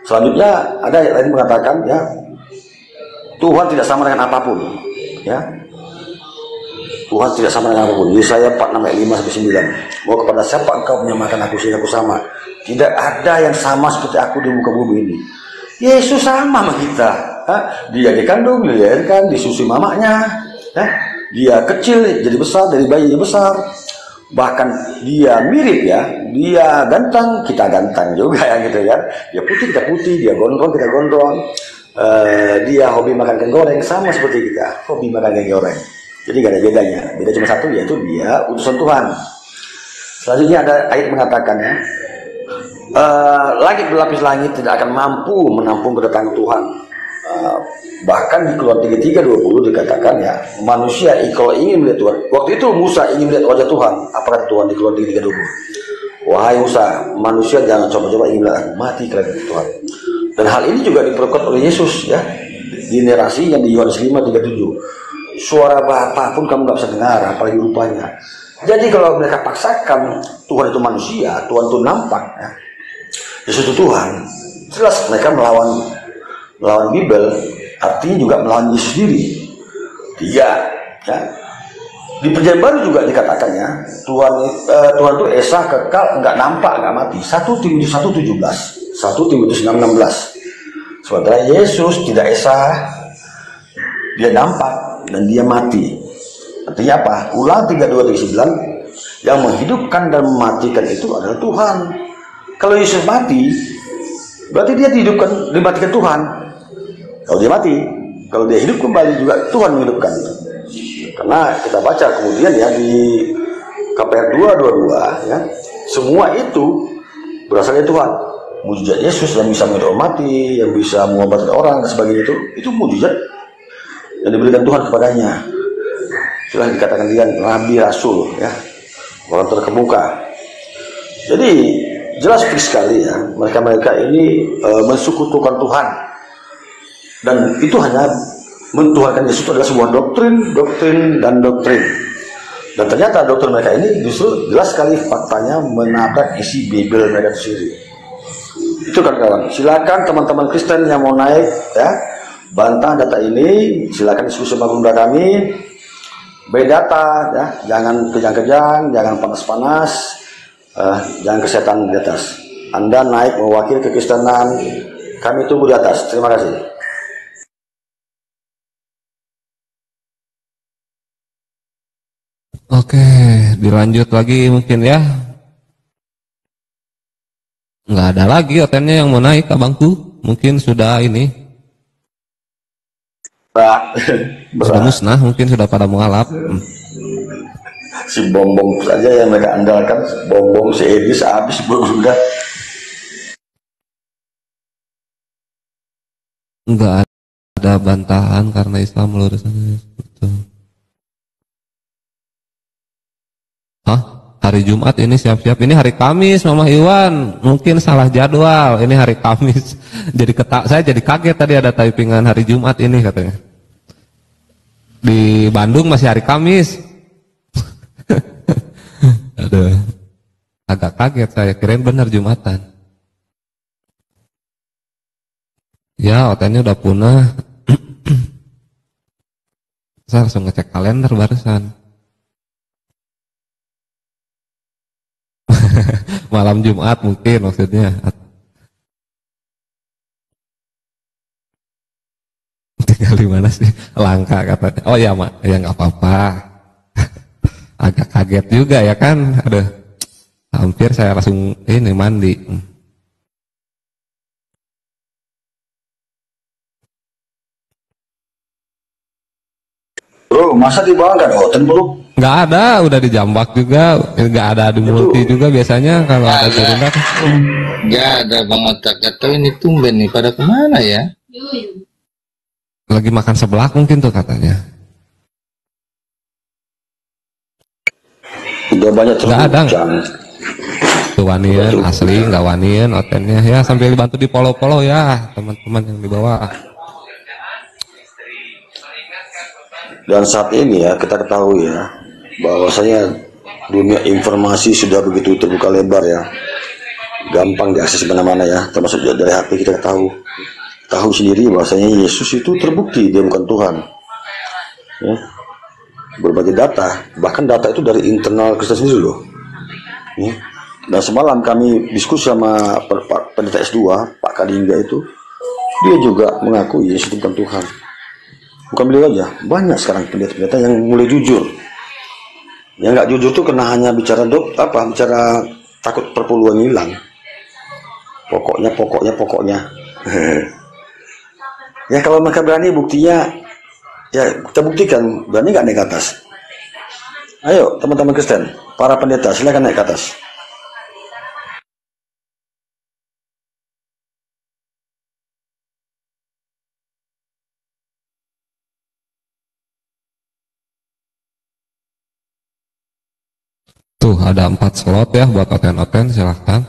Selanjutnya ada ayat lain mengatakan ya, Tuhan tidak sama dengan apapun, ya. Tuhan tidak sama dengan apapun. Yesaya 4:5-9. Bahwa kepada siapa engkau menyamakan aku sehingga aku sama? Tidak ada yang sama seperti aku di muka bumi ini. Yesus sama sama kita. Dia dikandung, dilahirkan, disusui mamanya. Dia kecil jadi besar, dari bayi jadi besar. Bahkan dia mirip ya, dia ganteng, kita ganteng juga ya gitu kan. Dia putih, kita putih, dia gondrong, kita gondrong. Dia hobi makan ikan goreng, sama seperti kita, hobi makan ikan goreng. Jadi gak ada bedanya, beda cuma satu, yaitu dia utusan Tuhan. Selanjutnya ada ayat mengatakan ya, langit berlapis langit tidak akan mampu menampung kedatangan Tuhan. Bahkan di Keluaran 33:20 dikatakan ya, manusia kalau ingin melihat Tuhan, waktu itu Musa ingin melihat wajah Tuhan. Apa kata Tuhan di Keluaran 33:20? Wahai Musa, manusia jangan coba-coba ingin melihat aku, mati kerajaan Tuhan. Dan hal ini juga diperkuat oleh Yesus ya, di narasi yang di Yohanes 5:37. Suara Bapa pun kamu nggak bisa dengar, apalagi rupanya. Jadi kalau mereka paksakan Tuhan itu manusia, Tuhan itu nampak ya, Yesus itu Tuhan, jelas mereka melawan Bible, artinya juga melawan Yesus sendiri. 3 ya. Di Perjanjian Baru juga dikatakannya Tuhan itu esa, kekal, nggak nampak, nggak mati. 1 Timotius 1:17, 1 Timotius 6:16. Sementara Yesus tidak esa, dia nampak dan dia mati. Artinya apa? Ulang 32:9, yang menghidupkan dan mematikan itu adalah Tuhan. Kalau Yesus mati, berarti dia dihidupkan, dimatikan Tuhan. Kalau dia mati, kalau dia hidup kembali juga Tuhan menghidupkan. Karena kita baca kemudian ya di KPR 2:22 ya, semua itu berasal dari Tuhan. Mujizat Yesus yang bisa menghidup mati, yang bisa mengobati orang dan sebagainya, itu mujizat yang diberikan Tuhan kepadanya. Itulah dikatakan dia nabi rasul ya, orang terkemuka. Jadi jelas sekali ya, mereka ini mensekutukan Tuhan, dan itu hanya mentuhankan Yesus adalah sebuah doktrin. Dan ternyata doktrin mereka ini justru jelas sekali faktanya menabrak isi Bible mereka sendiri. Itu kan kawan. Silakan teman-teman Kristen yang mau naik ya, bantah data ini, silakan diskusi sama bunda kami. Data ya, jangan kejang-kejang, jangan panas-panas, jangan kesetan di atas. Anda naik mewakili kekristenan, kami tunggu di atas. Terima kasih. Oke, dilanjut lagi mungkin ya. Nggak ada lagi otennya yang mau naik abangku. Mungkin sudah ini. Sudah musnah, mungkin sudah pada mengalap. Si Bombong saja yang mereka andalkan, Bombong si Edis habis sudah. Enggak ada bantahan karena Islam meluruskan itu. Hah? Hari Jumat ini siap-siap. Ini hari Kamis, Mama Iwan. Mungkin salah jadwal. Ini hari Kamis. Saya jadi kaget tadi ada typingan hari Jumat ini katanya. Di Bandung masih hari Kamis. Aduh. Agak kaget saya, kirain benar Jumatan. Ya, OTN-nya udah punah. Saya langsung ngecek kalender barusan. Malam Jumat mungkin maksudnya. Tinggal di mana sih? Langka katanya. Oh ya mak, ya nggak apa-apa. Agak kaget juga ya kan. Aduh, hampir saya langsung ini mandi. Bro, masa di bawah nggak ada hotel bro? Nggak ada, udah dijambak juga, nggak ada di multi juga biasanya kalau ada gerunda. Nggak ada Bang Otak, atau ini tumben nih pada kemana ya? Lagi makan seblak mungkin tuh katanya. Udah banyak terus. Nggak ada. Tuh wanian asli, nggak wanian otennya ya, sambil dibantu di polo-polo ya teman-teman yang di bawah. Dan saat ini ya kita ketahui ya, bahwasanya dunia informasi sudah begitu terbuka lebar ya, gampang diakses mana-mana ya, termasuk dari HP kita tahu. tahu sendiri bahwasanya Yesus itu terbukti dia bukan Tuhan. Ya. Berbagai data, bahkan data itu dari internal Kristen sendiri loh. Ya. Dan semalam kami diskusi sama pendeta S2, Pak Kadingga itu, dia juga mengaku Yesus itu bukan Tuhan. Bukan beliau aja, banyak sekarang pendeta-pendeta yang mulai jujur. Yang nggak jujur tuh kena hanya bicara bicara takut perpuluhan hilang. Pokoknya. Ya kalau mereka berani buktinya, ya kita buktikan, berani nggak naik ke atas? Ayo teman-teman Kristen, para pendeta silakan naik ke atas. Tuh ada 4 slot ya buat oten-oten, silahkan.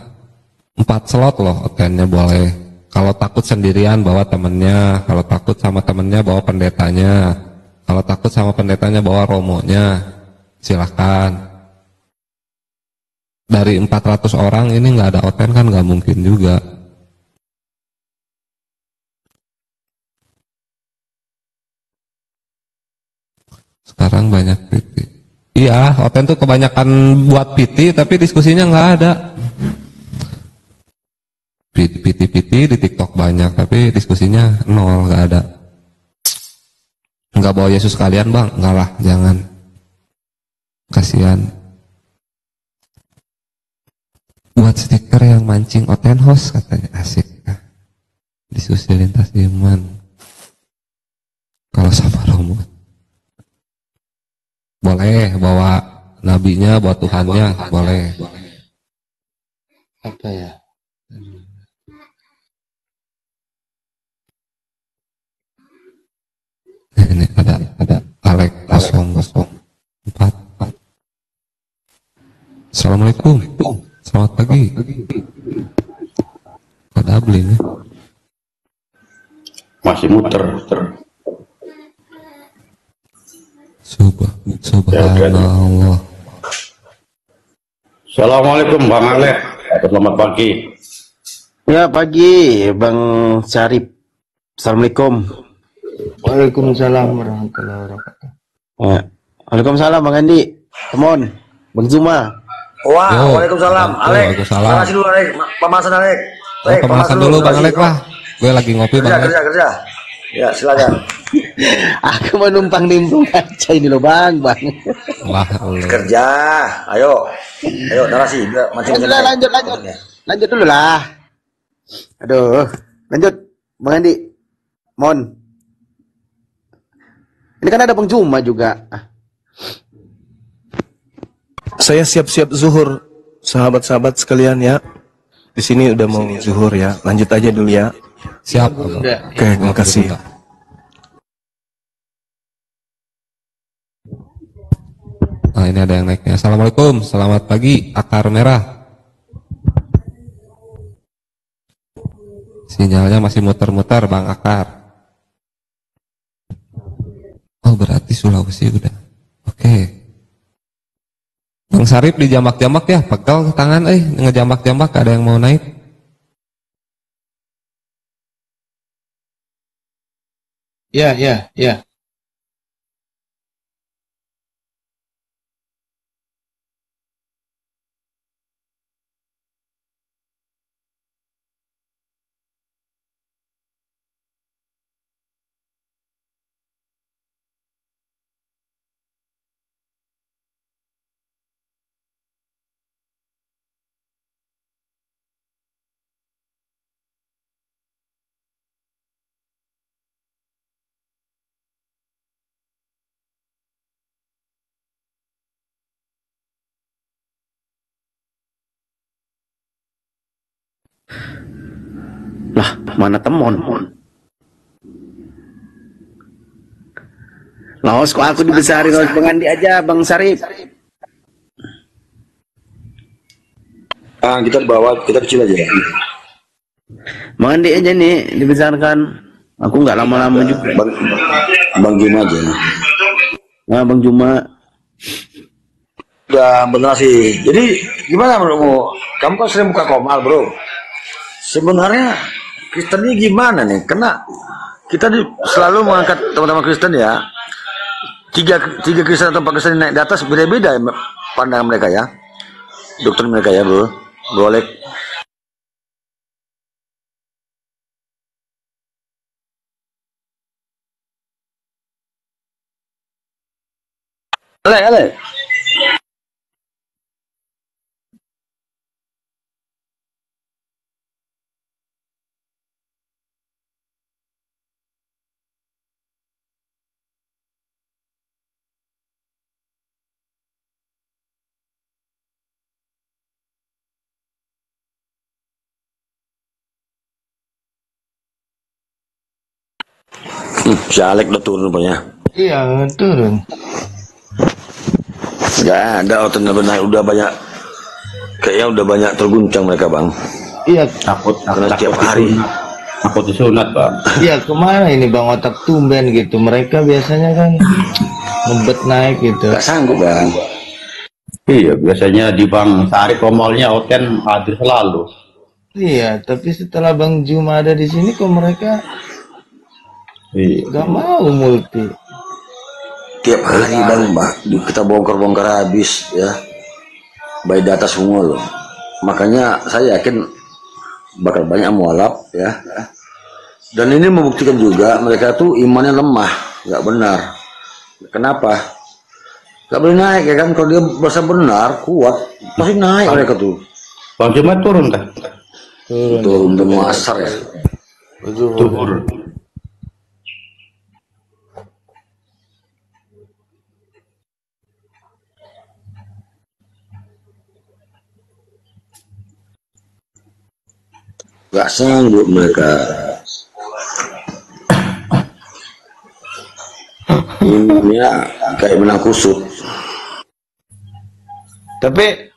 4 slot loh otennya boleh. Kalau takut sendirian bawa temennya, kalau takut sama temennya bawa pendetanya, kalau takut sama pendetanya bawa romonya, silahkan. Dari 400 orang ini nggak ada oten kan nggak mungkin juga. Sekarang banyak kritik. Iya, oten tuh kebanyakan buat PT, tapi diskusinya nggak ada. PT di TikTok banyak, tapi diskusinya nol, nggak ada. Nggak bawa Yesus kalian bang, nggak lah, jangan. Kasihan. Buat stiker yang mancing oten host katanya, asik. Diskusi lintas iman. Kalau sama Romo. Boleh bawa nabinya, bawa Tuhannya, boleh. Apa ya? Ini ada Alek 004. Assalamualaikum. Selamat pagi. Pada beli nih. Masih muter. Subhanallah. Assalamualaikum Bang Alek. Selamat pagi. Ya pagi Bang Syarif. Assalamualaikum. Waalaikumsalam warahmatullahi wabarakatuh. Ya. Waalaikumsalam Bang Andi. Temon. Bang Zuma. Wah, waalaikumsalam. Alek. Waalaikumsalam. Makasih dulu Alek. Pemanasan Alek. Pemanasan dulu Bang Alek lah. Gue lagi ngopi Bang Alek. Kerja. Ya silakan. Aku mau numpang nimbrung aja ini loh Bang. Wah, kerja. Ayo narasi. Lanjut dulu lah. Aduh, lanjut Bang Andi. Mon. Ini kan ada Bang Juma juga. Saya siap-siap zuhur, sahabat-sahabat sekalian ya. Di sini udah mau zuhur ya. Lanjut aja dulu ya. Siap. Oke, terima kasih. Nah ini ada yang naiknya. Assalamualaikum, selamat pagi. Akar merah. Sinyalnya masih muter-muter Bang Akar. Oh berarti Sulawesi udah. Oke. Bang Sarip di jambak-jambak ya, pegel tangan ngejambak-jambak, ada yang mau naik? Ya. Lah, mana Temon? Laos kok aku dibesarin oleh Bang Andi aja, Bang Sarif. Kita bawa, kita kecil aja. Bang Andi aja nih dibesarkan. Aku nggak lama-lama juga. Bang Juma aja. Nah, Bang Juma. Udah benar sih. Jadi gimana menurutmu? Kamu kan sering buka Komal bro. Sebenarnya Kristen ini gimana nih? Karena kita selalu mengangkat teman-teman Kristen ya. Tiga Kristen atau 4 Kristen naik di atas beda-beda ya, pandangan mereka ya. Doktrin mereka ya, Bro. Boleh. Ale. Si Alek udah turun rupanya. Iya, turun. Nggak ada benar udah banyak. Kayaknya udah banyak terguncang mereka, Bang. Iya, Takut Karena setiap hari. Takut disunat, Bang. iya kemana ini Bang Otak tumben gitu. Mereka biasanya kan ngebet naik gitu. Nggak sanggup, Bang. Iya, biasanya di Bang Sarip Komolnya Oten hadir selalu. Iya, tapi setelah Bang Juma ada di sini kok mereka Iya. gak mau multi. Tiap hari, Bang, kita bongkar-bongkar habis ya. By data semua loh. Makanya saya yakin bakal banyak mualaf ya. Dan ini membuktikan juga mereka tuh imannya lemah, nggak benar. Kenapa? Nggak boleh naik ya kan? Kalau dia berasa benar, kuat, pasti naik mereka tuh. Bang Jumat turun kan? Turun udah mau asar ya. Turun. Nggak sanggup mereka. Ini ya kayak menang kusut. Tapi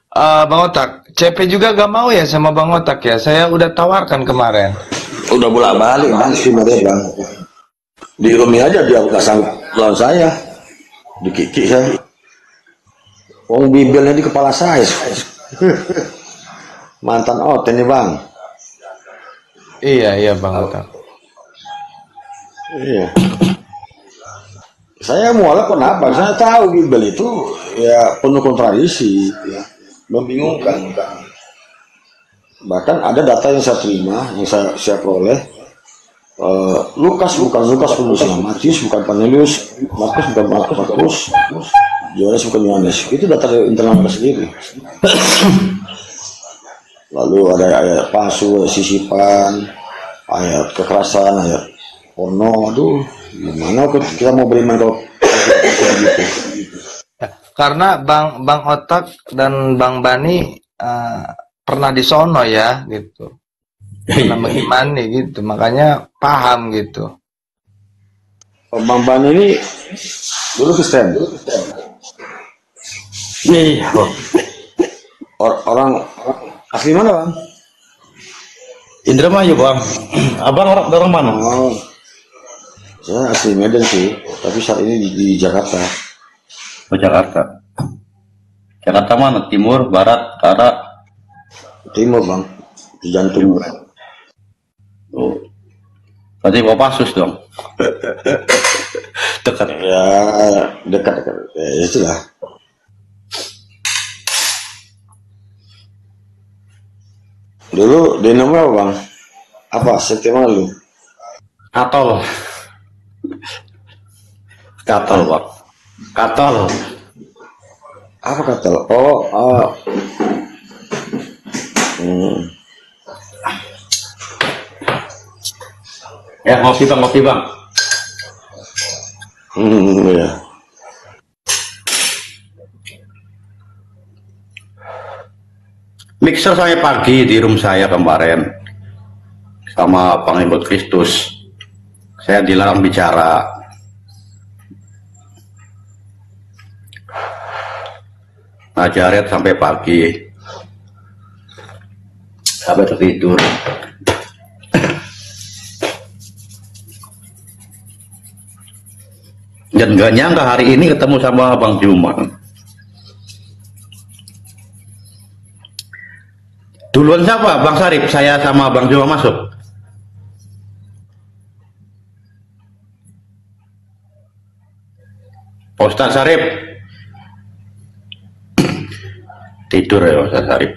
Bang Otak, CP juga gak mau ya sama Bang Otak ya? Saya udah tawarkan kemarin. Udah bolak-balik Bang sih mereka, Bang. Di Rumi aja dia nggak sanggup lawan saya. Dikiki saya. Wong bibelnya di kepala saya. Mantan Oten nih, Bang. Iya Bang Otak. Iya. Saya mualaf kenapa? Saya tahu Bibel itu ya penuh kontradiksi, ya, membingungkan. Bahkan ada data yang saya terima, yang saya peroleh. Lukas bukan Lukas penulis, Matius bukan Cornelius, Markus bukan Markus, Yohanes bukan Yohanes. Itu data internal mereka sendiri. Lalu ada ayat palsu, sisipan, ayat kekerasan, ayat porno. Aduh, gimana kita mau beriman kalau gitu? Karena Bang Otak dan Bang Bani pernah di sono ya gitu. Pernah mengimani gitu, makanya paham gitu. Bang Bani ini dulu Kristen. Iya. Orang asli mana, Bang? Indramayu, Bang. Abang orang mana? Oh, saya asli Medan sih, tapi saat ini di Jakarta. Oh, Jakarta. Jakarta mana? Timur, barat, utara? Timur, Bang. Di jantung. Oh. Berarti Kopassus dong. Dekat. Ya, dekat. Ya, itulah. Dulu di nomor apa, Bang? Apa? Setiap lu? Katol. Katol, Bang. Katol. Apa katol? Oh. Ya, ngopi Bang. Ya. Mixer saya pagi di room saya kemarin sama pengikut Kristus. Saya dilarang bicara. Ngajaret sampai pagi. Sampai tertidur. Dan gak nyangka hari ini ketemu sama Bang Juma. Duluan siapa? Bang Sarip, saya sama Bang Juma masuk. Ustaz Sarip tidur ya Ustaz Sarip.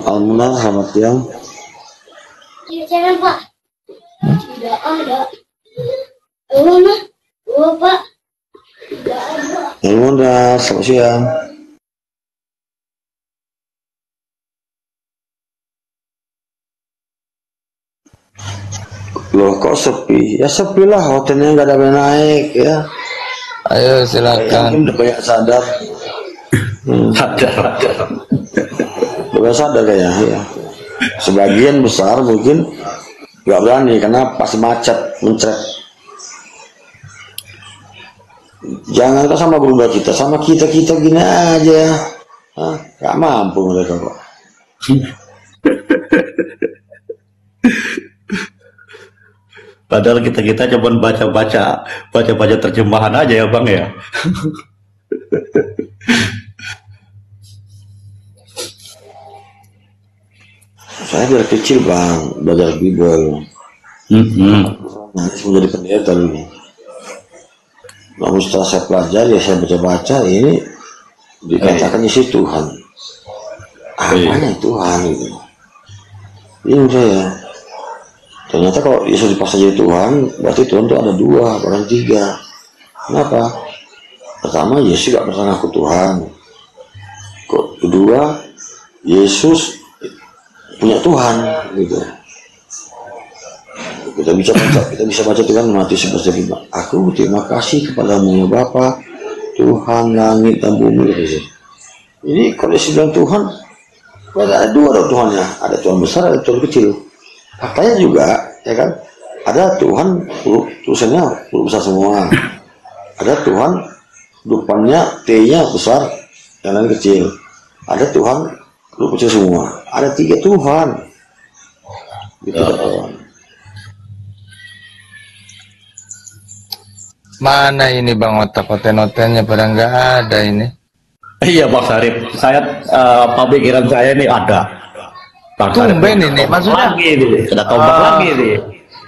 Almuna, selamat siang. Jangan Pak. Tidak ada. Almuna, Pak. Tidak ada. Almuna, selamat siang. Loh kok sepi? Ya sepi lah, hotelnya nggak ada yang naik ya. Ayo silakan. Mungkin udah banyak sadar. Sadar. Udah sadar kayaknya ya. Sebagian besar mungkin nggak berani karena pasti macet, mencret. Jangan kita sama berubah kita, sama kita gini aja. Nggak mampu mereka kok. Padahal kita cuma baca terjemahan aja ya Bang ya. Saya dari kecil Bang belajar Bible. Nah, menjadi pendeta dulu. Namun setelah saya pelajari, saya baca ini dikatakan isi Tuhan. Apanya Tuhan itu? Ini saya. Ternyata kalau Yesus dipaksa jadi Tuhan, berarti Tuhan itu ada dua, bukan tiga. Kenapa? Pertama, Yesus gak pernah ngaku Tuhan. Kedua, Yesus punya Tuhan, gitu. Kita bisa baca Tuhan Matius 11:5. Aku terima kasih kepadamu ya Bapa, Tuhan langit dan bumi. Gitu. Ini kalau Yesus bilang Tuhan, ada dua Tuhannya, ada Tuhan besar, ada Tuhan kecil. Faktanya juga, ya kan, ada Tuhan tulisannya huruf besar semua, ada Tuhan depannya T-nya besar, yang lain kecil, ada Tuhan huruf kecil semua, ada tiga Tuhan, gitu Tuhan. Mana ini Bang Otak, hotel-hotelnya pada nggak ada ini. Iya Bang Sarip, saya pemikiran saya ini ada. Tumben ini, maksudnya ada tombak lagi nih.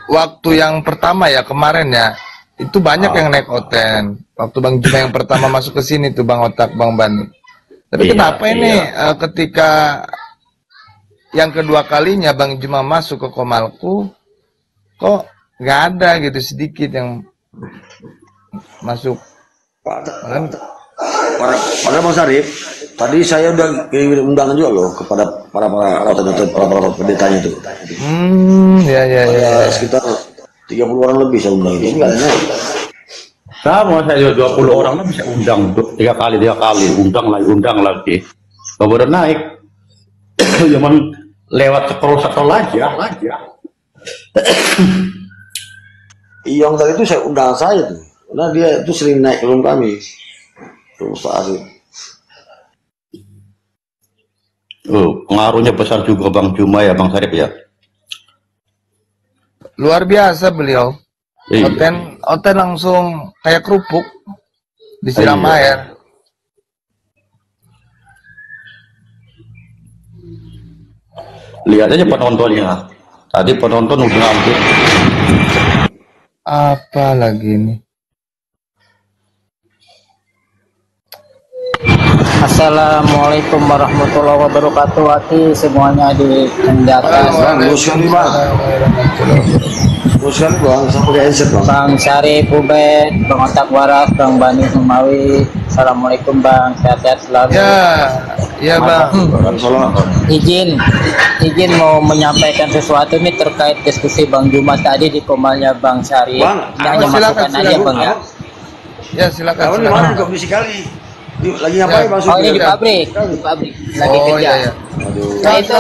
Waktu yang pertama ya kemarin ya, itu banyak yang naik hotel. Waktu Bang Juma yang pertama masuk ke sini tuh Bang Otak, Bang Bani. Tapi kenapa ini ketika yang kedua kalinya Bang Juma masuk ke Komalku, kok nggak ada gitu, sedikit yang masuk. Padahal Bang Sarip, tadi saya udah kirim undangan juga loh kepada para pendetanya itu. Ya. Sekitar 30 orang lebih saya undang itu. Enggak naik. Sama saya 20 orang lah bisa undang 3 kali, undang lagi. Baru naik. Cuman lewat scroll aja. Iyong tadi itu saya undang saya tuh. Karena dia itu sering naik ke rumah kami. Pengaruhnya besar juga Bang Juma ya Bang Sarip ya. Luar biasa beliau. Hotel langsung kayak kerupuk disiram air. Lihat aja penontonnya. Tadi penonton udah hampir. Apa lagi ini? Assalamualaikum warahmatullahi wabarakatuh. Hati semuanya di atas. Teruskan bang, sampai ke headset bang. Bang Syarif, Ubed, Bang Otak Waras, Bang Bani Sumawi. Assalamualaikum Bang, sehat-sehat selalu. Ya Bang. Izin mau menyampaikan sesuatu nih terkait diskusi Bang Juma tadi di komalnya Bang Syarif. Bang, ini hanya masukan aja Bang ya. Ya silakan. Kamu di mana juga berisik kali. Lagi ngapain Bang? Oh ini di pabrik, lagi kerja. Iya. Nah itu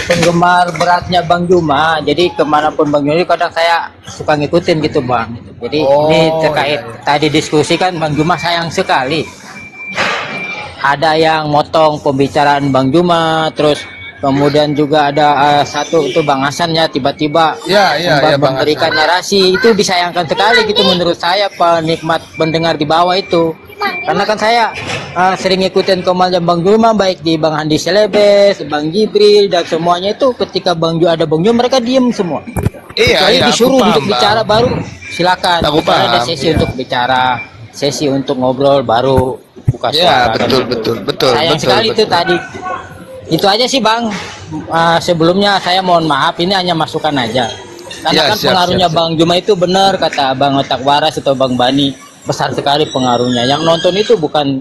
penggemar beratnya Bang Juma, jadi kemanapun Bang Juma kadang saya suka ngikutin gitu Bang. Jadi ini terkait tadi diskusi kan Bang Juma sayang sekali ada yang motong pembicaraan Bang Juma, terus kemudian juga ada satu itu Bang Hasan ya tiba-tiba memberikan narasi, itu disayangkan sekali gitu menurut saya penikmat pendengar di bawah itu. Karena kan saya sering ngikutin komalnya Bang Juma, baik di Bang Handi Selebes, Bang Jibril dan semuanya itu ketika ada Bang Juma mereka diem semua. Iya, disuruh untuk bicara baru silakan. Ada sesi untuk bicara, sesi untuk ngobrol baru buka suara. Betul. Sayang sekali itu tadi. Itu aja sih Bang. Sebelumnya saya mohon maaf, ini hanya masukan aja. Karena kan pengaruhnya Bang Juma itu benar kata Bang Otak Waras atau Bang Bani, besar sekali pengaruhnya. Yang nonton itu bukan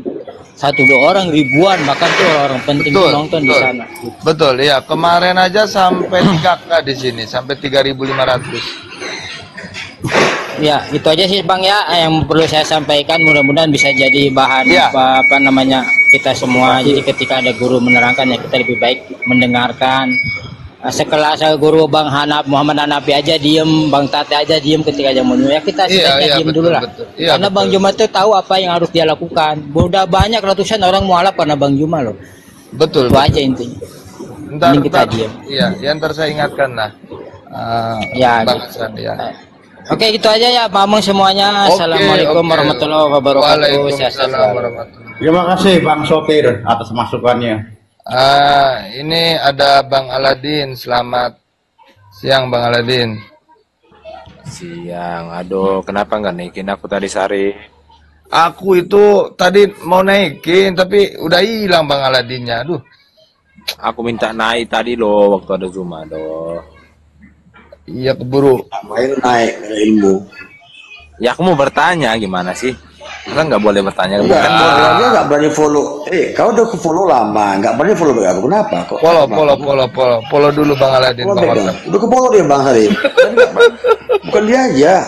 1-2 orang, ribuan bahkan tuh orang penting nonton di sana. Betul ya. Kemarin aja sampai 3K di sini, sampai 3.500. Ya, itu aja sih Bang ya yang perlu saya sampaikan, mudah-mudahan bisa jadi bahan apa namanya kita semua. Jadi ketika ada guru menerangkan ya kita lebih baik mendengarkan. Sekelas guru Bang Muhammad Hanafi aja diem, Bang Tate aja diem ketika jam menuju ya kita sebaiknya diem dulu lah. Karena Bang Juma itu tahu apa yang harus dia lakukan. Udah banyak ratusan orang mualaf karena Bang Juma loh. Betul. Itu aja intinya. Ntar kita diem. Iya, ntar saya ingatkan lah. Bang Hasan ya. Oke, gitu aja ya, Mamang semuanya. Assalamualaikum warahmatullahi wabarakatuh. Terima kasih Bang Sopir atas masukannya. Ini ada Bang Aladin. Selamat siang Bang Aladin. Siang. Aduh, kenapa nggak naikin aku tadi Sari? Aku itu tadi mau naikin tapi udah hilang Bang Aladinnya. Aduh. Aku minta naik tadi loh waktu ada Zuma doh. Iya keburu. Main naik ilmu. Ya aku mau bertanya gimana sih? Kan nggak boleh bertanya. Enggak, dia nggak berani follow. Kau udah ke follow lama, nggak berani follow aku. Kenapa kok? Follow dulu Bang Aladin. Udah ke follow dia Bang Sari. Bukan dia aja.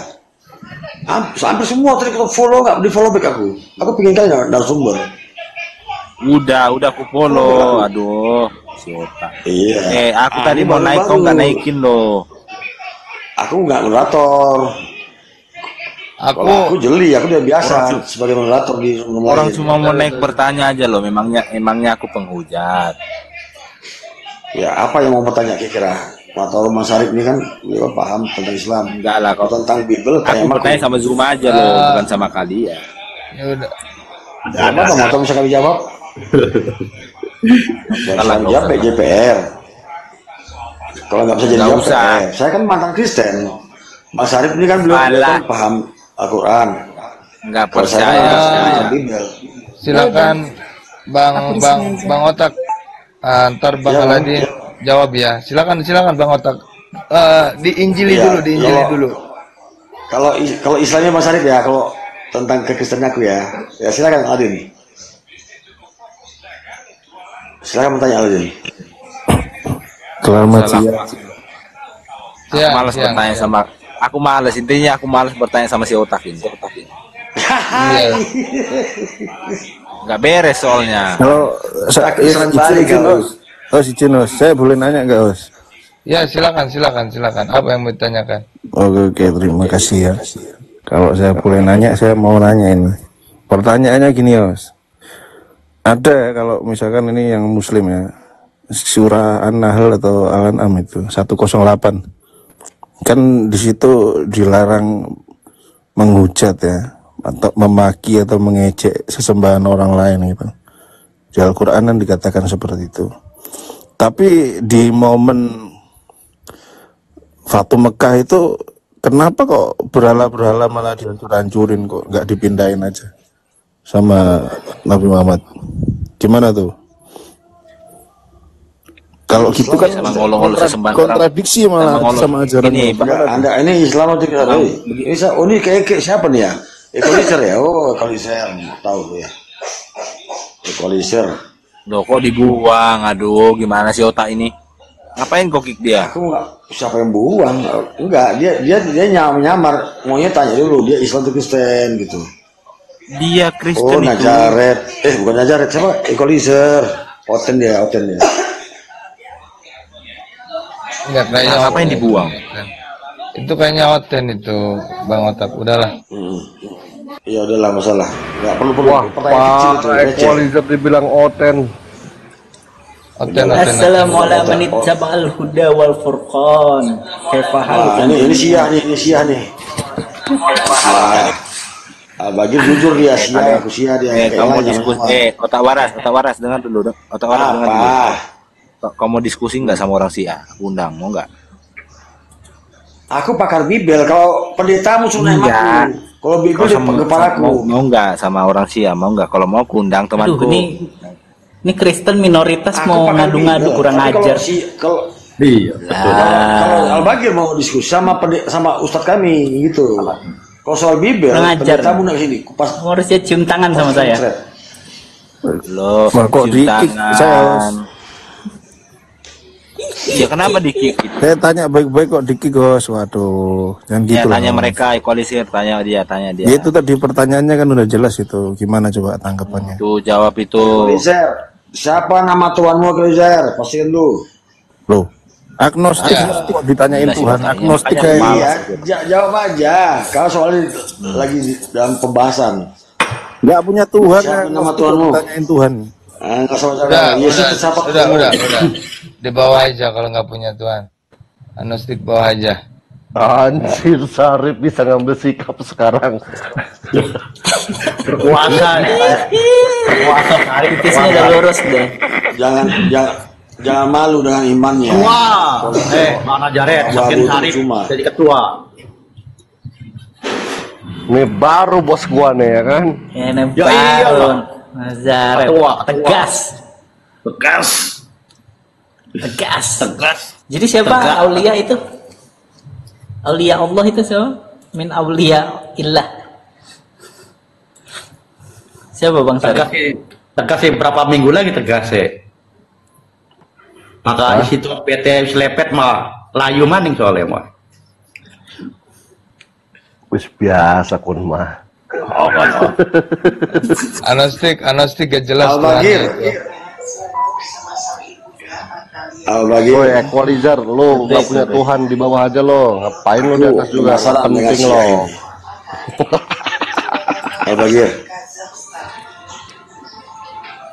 Hampir semua tadi kalau follow nggak di follow back aku. Aku pengen kali narasumber. Udah aku follow. Aduh, siapa? Iya. Aku tadi mau naik kok nggak naikin loh. Aku nggak moderator. Aku jeli, aku udah biasa sebagai moderator di rumah. Orang cuma mau naik bertanya aja loh. Emangnya aku penghujat. Ya apa yang mau bertanya kira-kira? Atau Mas Syarif ini kan dia paham tentang Islam. Enggak lah, kau tentang Bible. Aku bertanya sama Zuma aja loh, bukan sama kalian. Ya udah. Apa Bang? Atau bisa kami jawab? Kalau jawab JPR. Kalau nggak bisa jadi jawab, saya kan mantan Kristen. Mas Syarif ini kan belum paham Al-Quran. Nggak percaya. Silakan Bang Otak. Ntar Bang Aladin jawab ya. Silakan Bang Otak. Diinjili dulu. Kalau Islamnya Mas Syarif ya, kalau tentang kekristenan aku ya silakan Aladin. Silakan bertanya Aladin. Selamat siang. Aku malas bertanya sama. Intinya aku malas bertanya sama si Otak ini. Nggak beres soalnya. Kalau izin Os, saya boleh nanya nggak Os? Ya silakan. Apa yang mau ditanyakan? Oke, terima kasih ya. Kalau saya boleh nanya, saya mau nanya ini. Pertanyaannya gini Os. Ada kalau misalkan ini yang Muslim ya, surah An-Nahl atau Al-An'am itu 108. Kan di situ dilarang menghujat ya, atau memaki atau mengejek sesembahan orang lain gitu. Di Al-Qur'an kan dikatakan seperti itu. Tapi di momen Fatu Mekah itu kenapa kok berhala-berhala malah dihancur-hancurin, kok nggak dipindahin aja sama Nabi Muhammad? Gimana tuh? Kalau gitu kan ngolong-ngolong sesembahan kontradiksi malah sama ajaran ini. Anda ini Islam atau tidak? Ini kayak siapa nih ya? Equalizer ya? Oh, equalizer. Tahu tuh ya. Equalizer. Loh kok dibuang? Aduh, gimana sih otak ini? Ngapain kok kick dia? Aku enggak, siapa yang buang? Enggak, dia nyamar. Maunya tanya dulu, dia Islam atau Kristen gitu. Dia Kristen itu. Nazaret. Bukan Nazaret, siapa? Equalizer. Oten dia. Enggak, kayaknya ngapain dibuang? Itu kayaknya Oten itu, Bang Otak. Udahlah. Ya udahlah, masalah. Enggak perlu. Wah, Pak Equalizer dibilang Oten. Assalamualaikum menit jabal huda wal furqan. Ini Syiah nih. Bagi jujur dia Syiah, aku Syiah dia. Kamu diskusi, otak waras dengar dulu. Otak waras dengar dulu. Kamu diskusi nggak sama orang Syiah? Undang mau nggak? Aku pakar Bibel. Kalau pendetamu suruh naik aku. Kalau Bibel di kepalaku. Mau nggak sama orang Syiah? Mau nggak? Kalau mau undang temanku. Ini Kristen minoritas mau ngadu-ngadu kurang ajar. Iya. Kalau Al-Bagir mau diskusi sama ustadz kami gitu. Kalau soal Bibel, pendetamu nak sini. Harusnya cium tangan sama saya. Loh, kok cium tangan. Ya kenapa dikik? Saya tanya baik-baik kok dikik, Gos. Waduh, jangan gitu. Tanya mereka Equalizer, tanya dia. Ya, itu tadi pertanyaannya kan udah jelas itu. Gimana coba tanggapannya? Tuh jawab itu. Equalizer. Siapa nama Tuhanmu, Equalizer? Pastiin lu. Loh, agnostik kok ditanyain Tuhan. Agnostik kayak jawab aja. Kalau soalnya lagi dalam pembahasan. Nggak punya Tuhan. Siapa nama Tuhanmu? Ditanyain Tuhan. Udah. Di bawah aja kalau nggak punya Tuhan. Agnostik bawah aja. Anjir, Sarip bisa ngambil sikap sekarang. Berkuasa Sarip titisnya udah lurus deh. Jangan malu dengan imannya. Wah, mana Jaret? Yakin Sarip jadi ketua. Ini baru bos gua nih ya kan? Ini baru. Nazareth. Tegas. Jadi siapa Aulia itu? Aulia Allah itu siapa? Min Aulia Illah. Siapa Bang Sarip? Tegas berapa minggu lagi tegas maka di situ PT Selepet mah layu maning soalnya mah. Wis biasa kun mah. Agnostik gak jelas. Al-Bagir. Oh, Equalizer, lo nggak punya Tuhan di bawah aja lo. Ngapain lo di atas juga? Penting lo. Al-Bagir.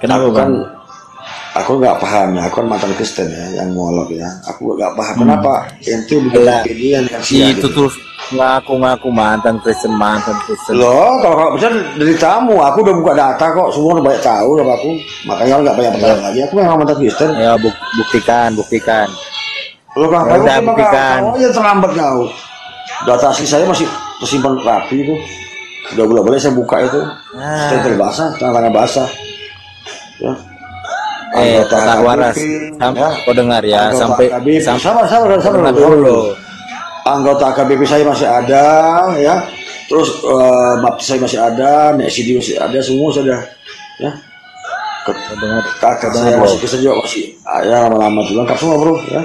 Kenapa Bang? Aku nggak paham ya, aku kan mantan Kristen ya, yang mualaf ya. Aku nggak paham kenapa ente bikin pilihan yang itu terus ngaku mantan Kristen. Loh, kalau bisa dari tamu, aku udah buka data kok, semua udah banyak tahu sama aku. Makanya nggak banyak pertanyaan lagi. Aku memang mantan Kristen. Ya buktikan. Lo ngapain buktikan? Oh ya terlambat kau. Data asli saya masih tersimpan rapi itu. Udah boleh saya buka itu. Stempel basah, tangan basah. Ya. Otak waras, kau dengar ya, sampai sabar dulu. Anggota AKBP saya masih ada, ya. Terus baptis saya masih ada, NSID masih ada, semua sudah, ya. Kakak saya masih Kristen juga masih, ya lama-lama tuh lengkap semua bro, ya.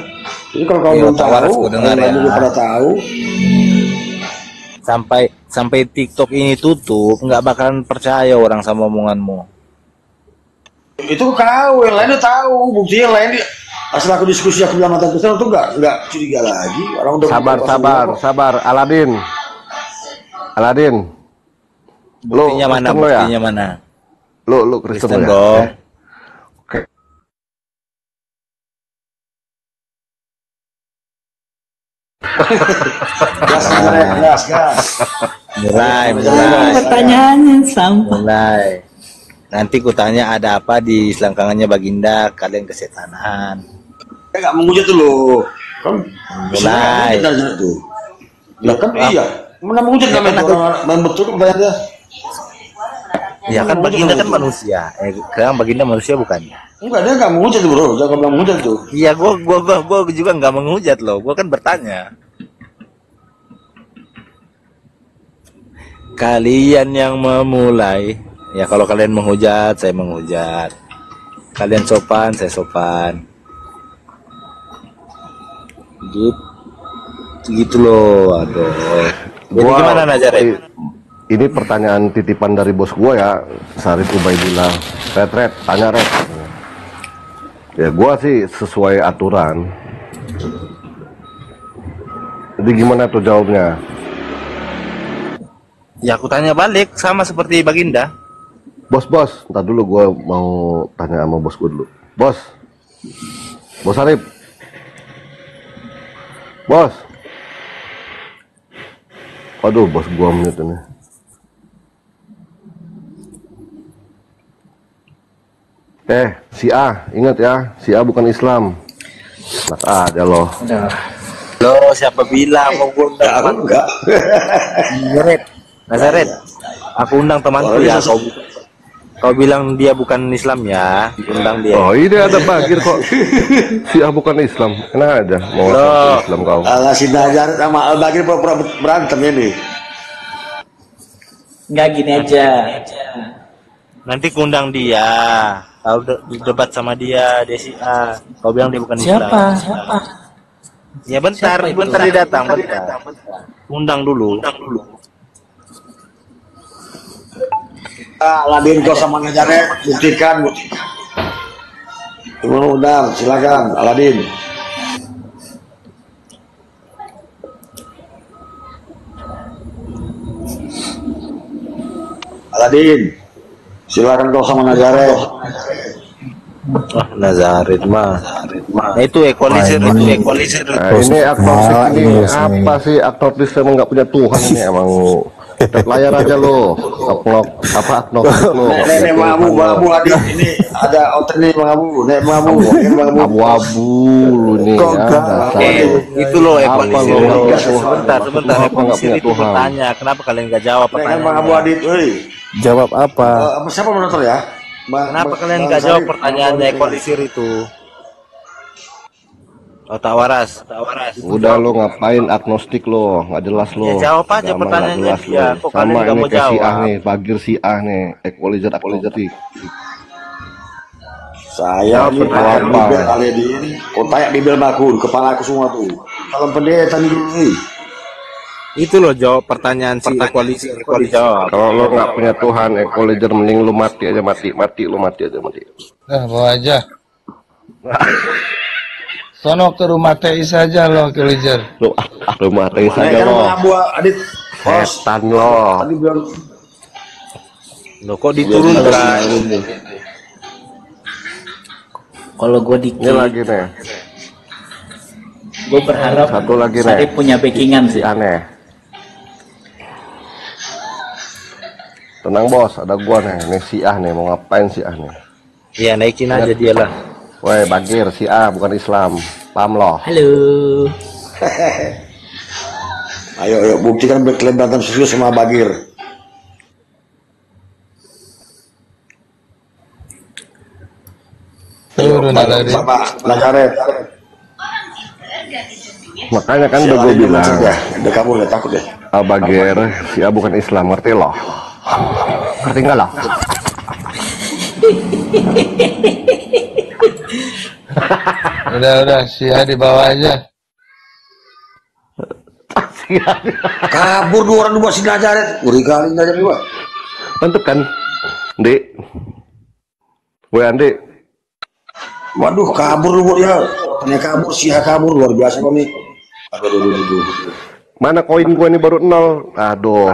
Jadi kalau kau belum tahu, yang juga pada tahu. Sampai TikTok ini tutup, nggak bakalan percaya orang sama omonganmu. Itu kau, yang lainnya tahu, buktinya yang lain asal aku diskusi aku bilang mantan Kristen itu nggak curiga lagi. Orang udah sabar, Aladin. Buktinya mana? Lo Kristen ya? Dong. Oke. Gas. Mulai. Pertanyaannya sampah. Mulai. Nanti kutanya ada apa di selangkangannya Baginda, kalian kesetanan. Nggak menguji tuh lo. Kan mulai. Tuh. Ya kan iya. Mana menguji nggak main betul bayarnya. Ya kan Baginda kan manusia. Sekarang Baginda manusia bukan? Enggak, dia nggak menghujat bro, jangan bilang menghujat tuh. Iya, gua juga nggak menghujat loh. Gua kan bertanya. Kalian yang memulai. Ya kalau kalian menghujat, saya menghujat. Kalian sopan, saya sopan. Gitu loh, aduh. Jadi gimana Nazaret? Ini pertanyaan titipan dari bos gua ya, Sarif Ubaidillah. Red, tanya Red. Ya gua sih sesuai aturan. Jadi gimana tuh jawabnya? Ya aku tanya balik sama seperti Baginda. Bos, ntar dulu gua mau tanya sama bos gua dulu. Bos Sarif. Bos. Aduh, bos gua menit ini. Si A, ingat ya, si A bukan Islam. Enak aja loh. Loh, siapa bilang mau gua undang temanku? Enggak. Nazaret, aku undang temanku ya. Kau bilang dia bukan Islam ya, undang dia. Oh, ini ada Bagir kok. Si A bukan Islam. Enak aja mau Islam kau. Alah, si Nazaret sama Al-Bagir pura-pura berantem ini. Nggak, gini aja. Nanti kundang dia. Kau debat sama dia, si A. Kau bilang dia bukan Islam. Siapa? Ya bentar dia datang, bentar. Undang dulu. Aladin kau sama Nazaret, buktikan. Mau undang, silakan Aladin. Aladin, silakan kau sama Nazaret. Wah, Nazaret mah. Nah, itu equalizer. Ini aktor ini apa sih? Aktor emang nggak punya Tuhan ini emang. Layar aja lo, aknok lo. Nenek Abu Adit ini ada outer nih Abu, Nenek Abu lu nih ya. Itu lo equalizer. Sebentar equalizer itu bertanya, kenapa kalian nggak jawab pertanyaan? Nenek Abu Adit, jawab apa? Siapa menonton ya? Kenapa kalian nggak jawab pertanyaannya equalizer itu? Otak waras. Udah lo ngapain agnostik lo, nggak jelas lo. Ya jawab aja pertanyaannya dia. Kok kalian sama nggak ini mau ke si A jawab? nih, Bagir si A nih, equalizer. Saya ini pakai bibir Aladin, otak bibir bakun, kepala aku semua tuh. Kalau pendeta nih dulu nih. Itu loh jawab pertanyaan si equalizer. Jawab. Kalau lo nggak punya Tuhan, equalizer mending lo mati aja. Bawa aja. Sono ke rumah TI saja lo, Equalizer. Rumah TI saja lo. Abu Adit, setan lo. Tadi bilang Lo kok diturunkan? Kalau gue dikit, Ini lagi nih. gue berharap Satu lagi nih. Sarip punya backingan sih. Aneh. Tenang bos, ada gua nih. Nih si A nih, mau ngapain si A nih? Ya naikin aja dia lah. Woi Bagir, si A bukan Islam. Paham lo? Halo. ayo buktikan berklaim berantem serius sama Bagir. Nazaret. Makanya kan udah gue bilang. Udah kabur ya, takut deh. Bagir, si A bukan Islam, ngerti lo? Ngerti nggak lo? Udah, si A dibawa aja. Kabur 2 orang buat si Nazaret. Ngeri kali Nazaret juga. Mantep kan, Dek? Woi Andi. Waduh, kabur lu buat dia. Tanya kabur, si A kabur luar biasa kok nih. Aduh. Mana koin gua ini baru 0. Aduh.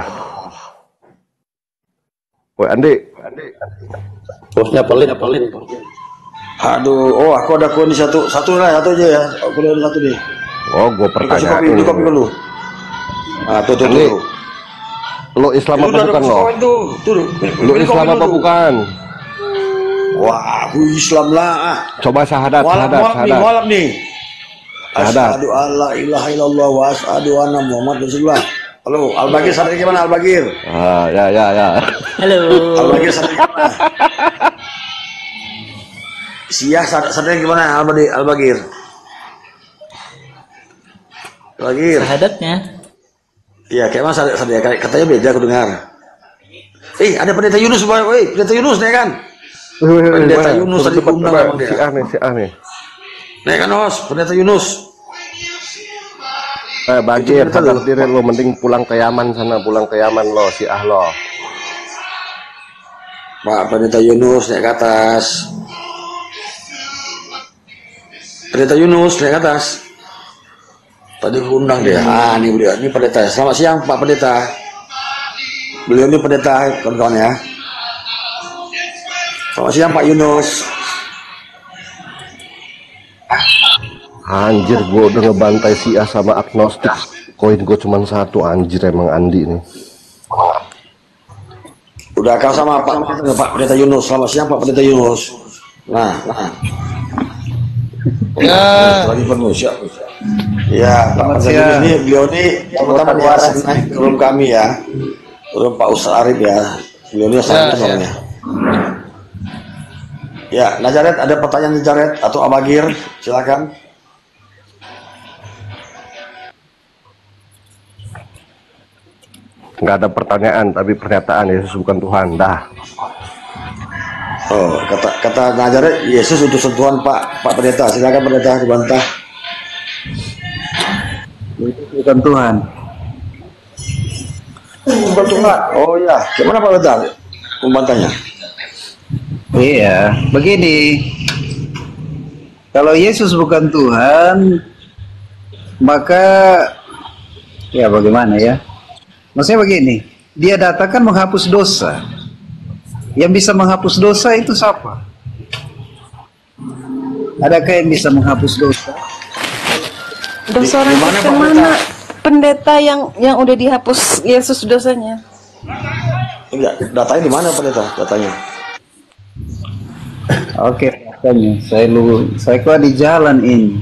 Woi Andi. Bosnya pelit. Aduh, aku ada koin di satu aja ya. Aku ada satu nih. Oh, gua pertanyaan. Itu kopi dulu. Tuh. Lo Islam apa bukan lo? Lo Islam apa bukan? Wah, aku Islam lah. Coba syahadat. Malam nih. Syahadat. Asyhadu alla ilaha illallah wa asyhadu anna Muhammad Rasulullah. Halo, Al-Bagir sadar gimana Al-Bagir? Ah, ya. Halo. Al-Bagir sadar gimana? Sia sadar gimana Al-Bagir? Al-Bagir. Syahadatnya. Iya, kayak mana sadar katanya beda aku dengar. Ada pendeta Yunus, pendeta Yunus nih kan? Pendeta Yunus tadi undang si A nih. Nih kan Os, pendeta Yunus. Bagir, sadar diri lo, mending pulang ke Yaman sana, pulang ke Yaman lo, si Ah lo. Pak Pendeta Yunus naik ke atas. Pendeta Yunus naik ke atas. Tadi undang dia. Ini beliau, ini pendeta. Selamat siang Pak Pendeta. Beliau ini pendeta, kawan-kawan ya. Selamat siang Pak Yunus. Anjir, gue udah ngebantai si A sama agnostik. Koin gue cuma 1, anjir emang Andi nih. Udah kau sama Pak Pendeta Yunus. Selamat siang Pak Pendeta Yunus. Nah. Ya. Lagi penuh siap. Ya, Pak Pendeta Yunus ini beliau ini terutama di room kami ya. Room Pak Ustaz Arif ya. Beliau ini sangat orangnya. Ya, Najaret, ada pertanyaan Najaret atau Abagir? Silakan. Nggak ada pertanyaan, tapi pernyataan Yesus bukan Tuhan. Dah. Oh, kata Najaret, Yesus untuk sentuhan Pak Pendeta. Silakan Pendeta dibantah. Bukan Tuhan. Bukan Tuhan. Oh ya, gimana Pak Pendeta membantahnya? Iya, begini. Kalau Yesus bukan Tuhan, maka ya bagaimana ya? Maksudnya begini, dia datang kan menghapus dosa. Yang bisa menghapus dosa itu siapa? Adakah yang bisa menghapus dosa? Dosa orang Kristen mana? Pendeta yang udah dihapus Yesus dosanya. Enggak, datanya di mana Pendeta? Datanya. Oke, datanya. Saya keluar di jalan ini.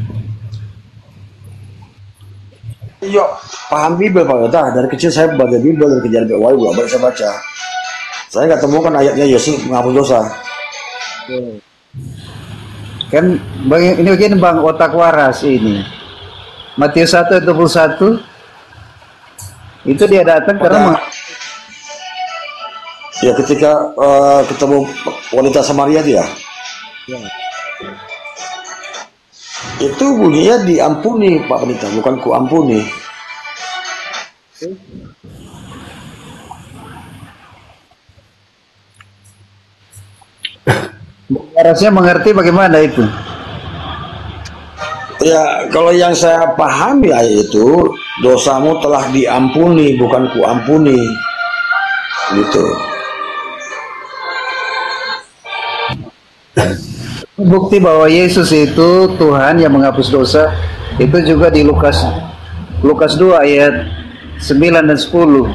Iya, paham Bible Pak Pendeta. Dari kecil saya baca Bible, dari kejar BWI bolak-balik saya baca. Saya nggak temukan ayatnya Yesus menghapus dosa. Kan ini begini Bang, otak waras ini. Matius 1:21 itu dia datang karena ya ketika ketemu wanita Samaria dia. Ya. Itu bunyinya diampuni Pak Pendeta, bukan ku ampuni. Harusnya mengerti bagaimana itu. Ya, kalau yang saya pahami ayat itu, dosamu telah diampuni, bukan ku ampuni. Gitu. Bukti bahwa Yesus itu Tuhan yang menghapus dosa itu juga di Lukas 2 ayat 9 dan 10.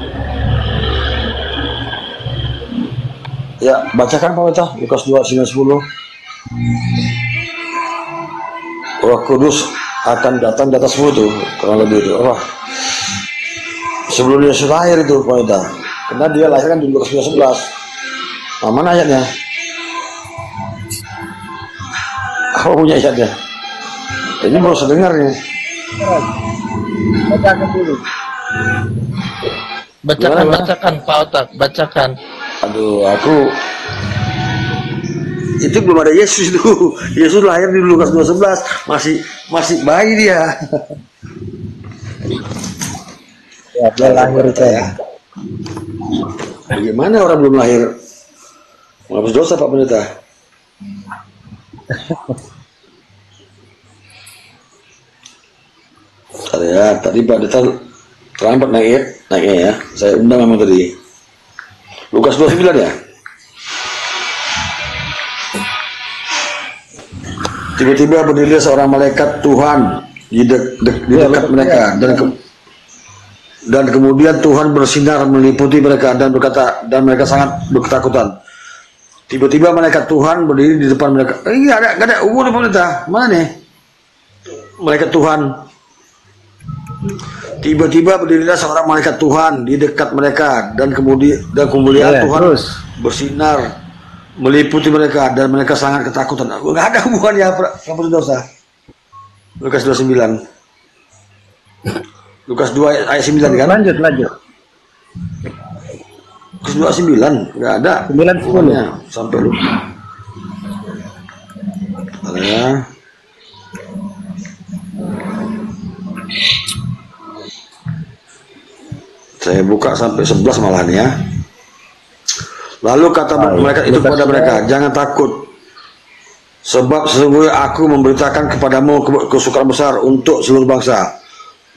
Ya, bacakan Pak Pendeta, Lukas 2 9 10. Roh Kudus akan datang di atasmu itu, kurang lebih itu. Sebelum Yesus lahir itu Pak Pendeta. Karena dia lahir kan di Lukas 11. Nah, mana ayatnya? Apa punya ayatnya? Ini baru saya dengar nih. Bacakan dulu. Bacakan Pak Otak, bacakan. Aduh, itu belum ada Yesus itu. Yesus lahir di Lukas 2:11, masih bayi dia. Ya, dia lahir ya. Bagaimana orang belum lahir menghapus dosa Pak Pendeta? Tadi Pak Pendeta terlambat naiknya ya. Saya undang memang tadi. Lukas 29 ya. Tiba-tiba berdiri seorang malaikat Tuhan di dekat mereka dan kemudian Tuhan bersinar meliputi mereka dan berkata, dan mereka sangat ketakutan. Tiba-tiba malaikat Tuhan berdiri di depan mereka. Ini gak ada umur Pendeta. Mana nih? Malaikat Tuhan. Tiba-tiba berdirilah seorang malaikat Tuhan di dekat mereka dan kemudian Tuhan bersinar meliputi mereka dan mereka sangat ketakutan. Nggak ada hubungannya penghapus dosa. Lukas 29. Lukas 2 ayat 9 kan? Lanjut. Lukas 29 nggak ada. 9:10 sampai lupa. Ya. Saya buka sampai 11 malahan ya. Lalu kata mereka itu kepada mereka, jangan takut, sebab sesungguhnya aku memberitakan kepadamu kesukaan besar untuk seluruh bangsa.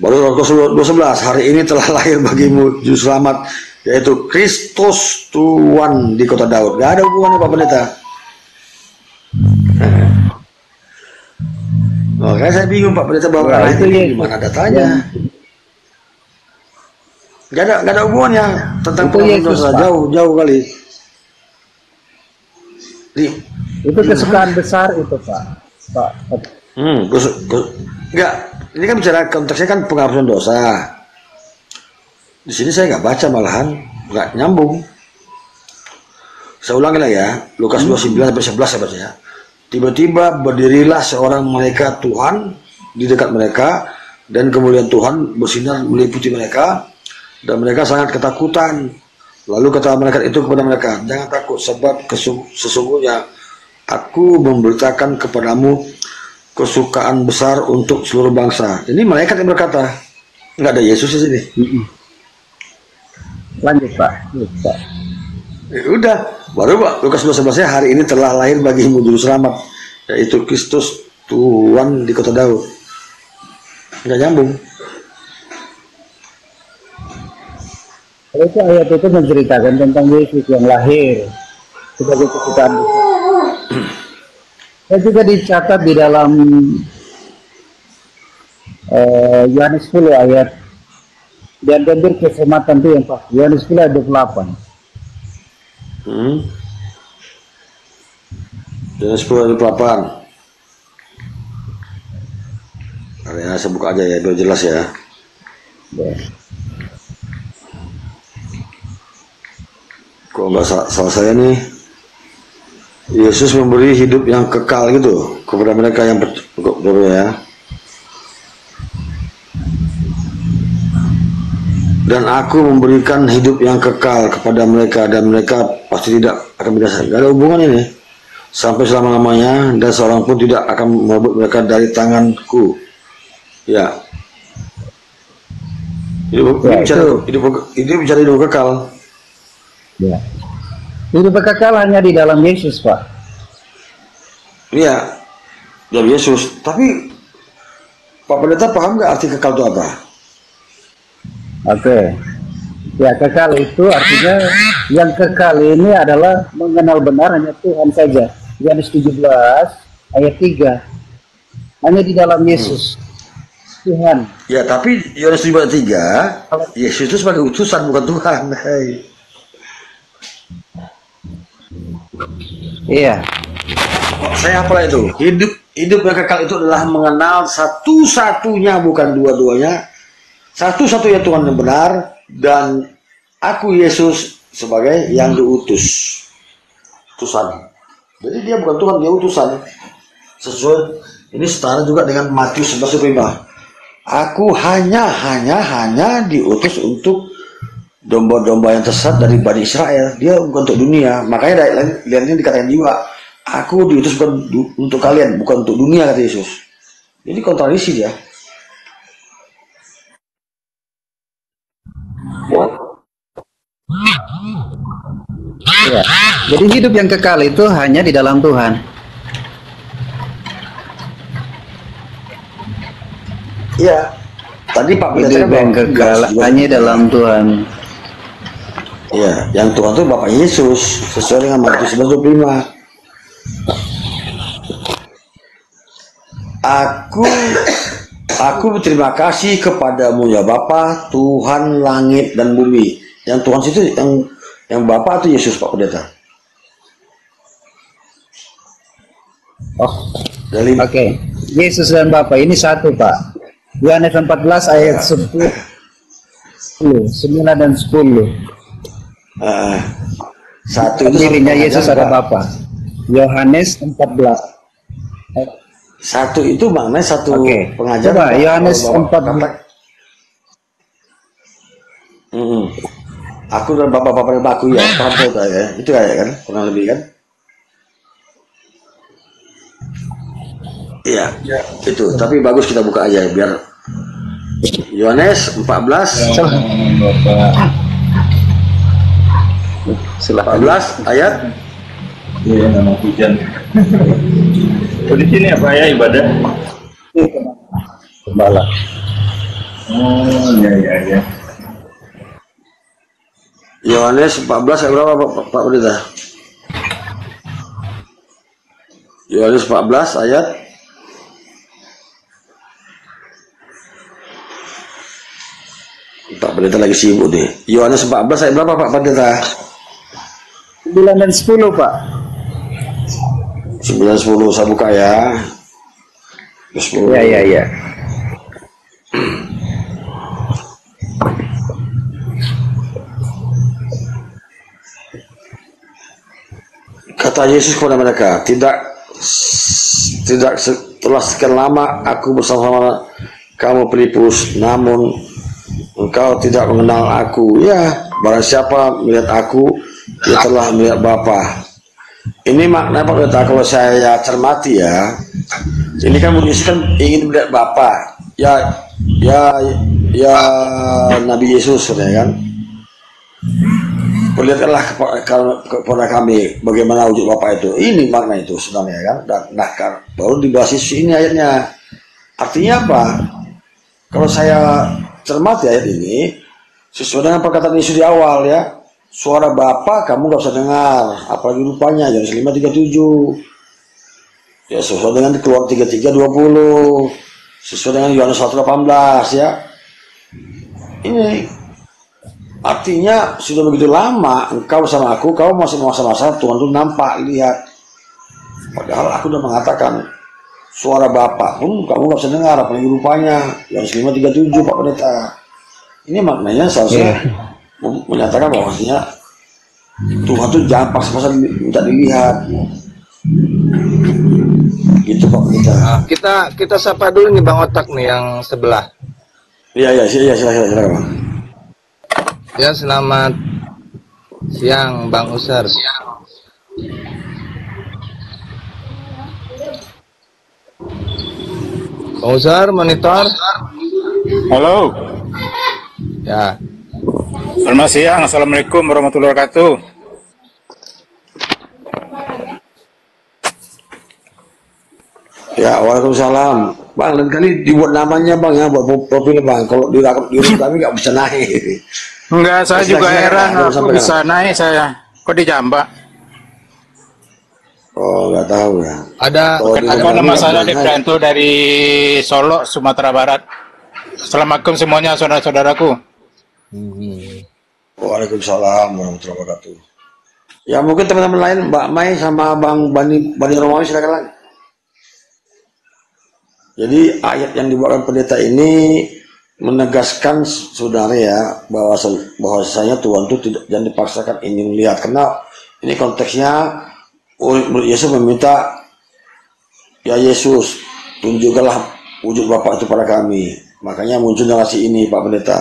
Baru Lukas 12, hari ini telah lahir bagimu juru selamat, yaitu Kristus Tuhan di kota Daud. Gak ada hubungannya Pak Pendeta. Makanya saya bingung Pak Pendeta bahwa itu gimana datanya. Gak ada hubungannya tentang pengampunan dosa, jauh kali. Itu kesukaan besar itu Pak. Enggak, ini kan bicara konteksnya kan penghapusan dosa. Di sini saya nggak baca malahan, nggak nyambung. Saya ulangi lah ya, Lukas 29 sampai 11 saya baca ya. Tiba-tiba berdirilah seorang malaikat Tuhan di dekat mereka dan kemudian Tuhan bersinar meliputi mereka. Dan mereka sangat ketakutan. Lalu kata malaikat itu kepada mereka, jangan takut, sebab sesungguhnya aku memberitakan kepadamu kesukaan besar untuk seluruh bangsa. Ini malaikat yang berkata, nggak ada Yesus di sini. Lanjut Pak. Ya, udah, baru Pak Lukas 12 hari ini telah lahir bagimu juru selamat, yaitu Kristus Tuhan di kota Daud. Nggak nyambung. Itu ayat itu menceritakan tentang Yesus yang lahir sebagai kesukaan besar. Dan juga dicatat di dalam Yohanes 10 ayat, dan hampir keselamatan itu yang pas Yohanes 10 ayat 28. Yohanes 10 ayat 28. Karena saya buka aja ya biar jelas ya. Kalau nggak salah saya nih, Yesus memberi hidup yang kekal gitu kepada mereka yang percaya ya. Dan aku memberikan hidup yang kekal kepada mereka dan mereka pasti tidak akan binasa. Gak ada hubungan ini sampai selama-lamanya dan seorang pun tidak akan merebut mereka dari tanganku. Ya. Hidup bicara hidup kekal. Ya. Hidup kekal hanya di dalam Yesus, Pak. Iya, dalam Yesus. Tapi Pak Pendeta paham nggak arti kekal itu apa? Oke. Ya, kekal itu artinya yang kekal ini adalah mengenal benar hanya Tuhan saja. Yohanes 17 ayat 3. Hanya di dalam Yesus. Tuhan. Ya, tapi Yohanes 17 ayat 3, Yesus itu sebagai utusan bukan Tuhan. Hai. Iya. Saya apalah itu? Hidup yang kekal itu adalah mengenal satu-satunya, bukan dua-duanya. Satu-satunya Tuhan yang benar dan aku Yesus sebagai yang diutus. Utusan. Jadi dia bukan Tuhan, dia utusan. Sesuai ini setara juga dengan Matius 11:5. Aku hanya diutus untuk domba-domba yang tersesat dari Bani Israel. Dia bukan untuk dunia. Makanya lihat ini dikatakan juga, aku diutus bukan untuk kalian, bukan untuk dunia, kata Yesus. Jadi kontradiksi dia. Ya. Jadi hidup yang kekal itu hanya di dalam Tuhan. Iya. Tadi Pak hidup yang kekal hanya dalam Tuhan. Iya, yang Tuhan itu Bapak Yesus sesuai dengan Matius 11:25. Aku berterima kasih kepadamu ya Bapa, Tuhan langit dan bumi. Yang Tuhan itu yang Bapa itu Yesus, Pak Pendeta. Oke. Yesus dan Bapa ini satu, Pak. Yohanes 14 ayat 10 9 dan 10. Satu itu dirinya satu Yesus pengajar, ada Pak. Bapa. Yohanes 14. Satu itu maknanya satu pengajar. Coba Pak. Yohanes Kalau Bapak 14. kata- Aku dan bapak-bapak dan aku ya, paham saya Pak, ya. Itu kayak kan, kurang lebih kan? Iya, itu. Tapi bagus kita buka aja biar Yohanes 14 14 ayat. Iya, nama hujan. Di sini apa ya ibadah? Gembala. Oh, iya. Yohanes 14 ayat berapa Pak Pendeta? Yohanes 14 ayat Pak Pendeta lagi sibuk nih. Yohanes 14 ayat berapa Pak Pendeta? 9 dan 10, Pak. 9 10 saya buka ya. 10. Iya. Kata Yesus kepada mereka, tidak setelah sekian lama aku bersama kamu Filipus, namun engkau tidak mengenal aku. Ya, barang siapa melihat aku, dia telah melihat Bapa. Ini makna Pak Pendeta, kalau saya cermati ya, ini kan Yesus kan ingin melihat Bapa. Ya Nabi Yesus ya kan. Perlihatkanlah kepada kami bagaimana wujud Bapa itu. Ini makna itu sebenarnya kan. Nah, baru dibahas ini ayatnya. Artinya apa? Kalau saya cermati ayat ini, sesuai dengan perkataan Yesus di awal ya, suara Bapa kamu gak usah dengar, apalagi rupanya Yohanes 5:37. Ya sesuai dengan Keluaran 33:20, sesuai dengan Yohanes 1:18 ya. Ini artinya sudah begitu lama engkau sama aku, kau masih masa-masa Tuhan itu nampak, lihat. Padahal aku sudah mengatakan suara Bapa pun kamu gak bisa dengar, apalagi rupanya. Yohanes 5:37 Pak Pendeta. Ini maknanya seharusnya menyatakan bahwasanya Tuhan itu jangan paksa-paksa minta dilihat. Gitu Pak Pendeta. Kita sapa dulu nih Bang Otak nih yang sebelah. Iya, silakan Bang. Ya, selamat siang Bang Usar. Bang Usar, monitor. Halo. Ya. Selamat siang. Assalamualaikum warahmatullahi wabarakatuh. Ya, waalaikumsalam. Bang, lain kali dibuat namanya Bang ya, buat profil Bang. Kalau di room kami nggak bisa naik. Enggak, saya juga heran Ada aku bisa naik saya. Kok di Jamba? Oh, nggak tahu ya. Ada nama saya Dipranto dari Solo, Sumatera Barat. Assalamualaikum semuanya saudara-saudaraku. Waalaikumsalam warahmatullahi wabarakatuh. Ya mungkin teman-teman lain, Mbak Mai sama Bang Bani Romawi silakan lagi. Jadi ayat yang dibawakan pendeta ini menegaskan saudara ya bahwasanya Tuhan itu tidak, jangan dipaksakan ingin melihat, karena ini konteksnya Yesus meminta, ya Yesus tunjukkanlah wujud Bapa itu pada kami. Makanya muncul narasi ini Pak Pendeta.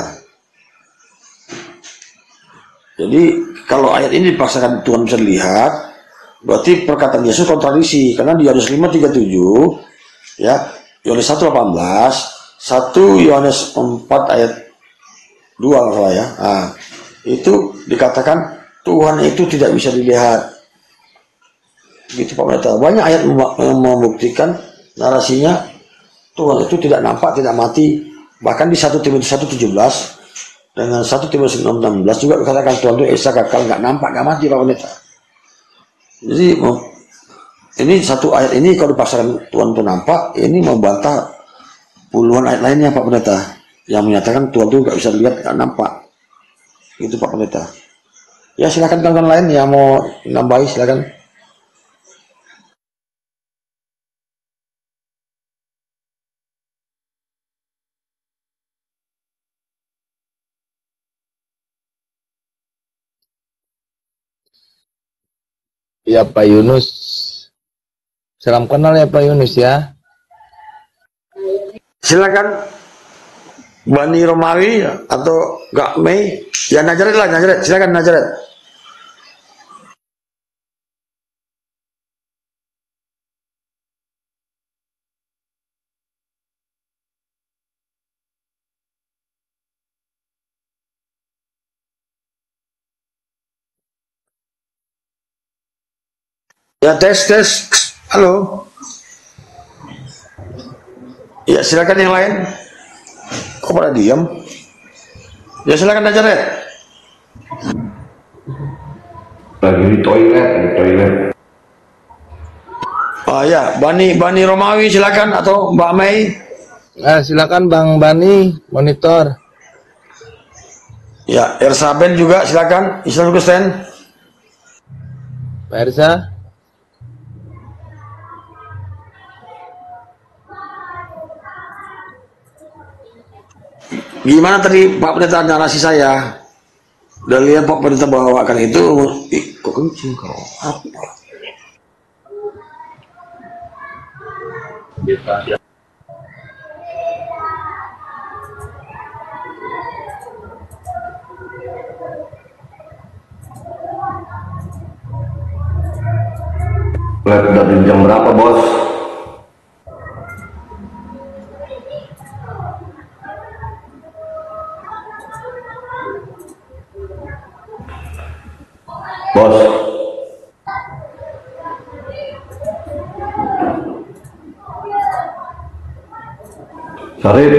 Jadi kalau ayat ini dipaksakan Tuhan bisa dilihat, berarti perkataan Yesus kontradiksi, karena di Yohanes 5:37 ya, Yohanes 1:18, 1 Yohanes 4 ayat 2 kalau salah ya. Nah, itu dikatakan Tuhan itu tidak bisa dilihat. Gitu Pak Pendeta. Banyak ayat membuktikan narasinya Tuhan itu tidak nampak, tidak mati. Bahkan di 1 Timotius 1:17 dengan 1 Timotius 6:16 juga dikatakan Tuhan itu esa kekal, nggak nampak, nggak mati Pak Pendeta. Jadi ini satu ayat ini kalau dipaksakan Tuhan itu nampak, ini membantah puluhan ayat lainnya Pak Pendeta yang menyatakan Tuhan itu nggak bisa dilihat, nggak nampak. Itu Pak Pendeta. Ya silakan kawan-kawan lain yang mau nambahi silakan. Ya Pak Yunus. Salam kenal ya Pak Yunus ya. Silakan Bani Romawi atau Gak Mei. Ya Najaret lah, Najaret. Silakan Najaret. Ya tes. Halo. Ya silakan yang lain. Kok pada diam? Ya silakan Najaret. Lagi di toilet. Oh ya, Bani Romawi silakan atau Mbak Mei. Nah, silakan Bang Bani monitor. Ya, Ersaben juga silakan. Islam Kristen. Pak Ersa. Gimana tadi Pak Pendeta narasi saya? Udah lihat Pak Pendeta bawakan itu, kok kencing kau? Apa? Dari jam berapa, Bos? Bos. Sarip.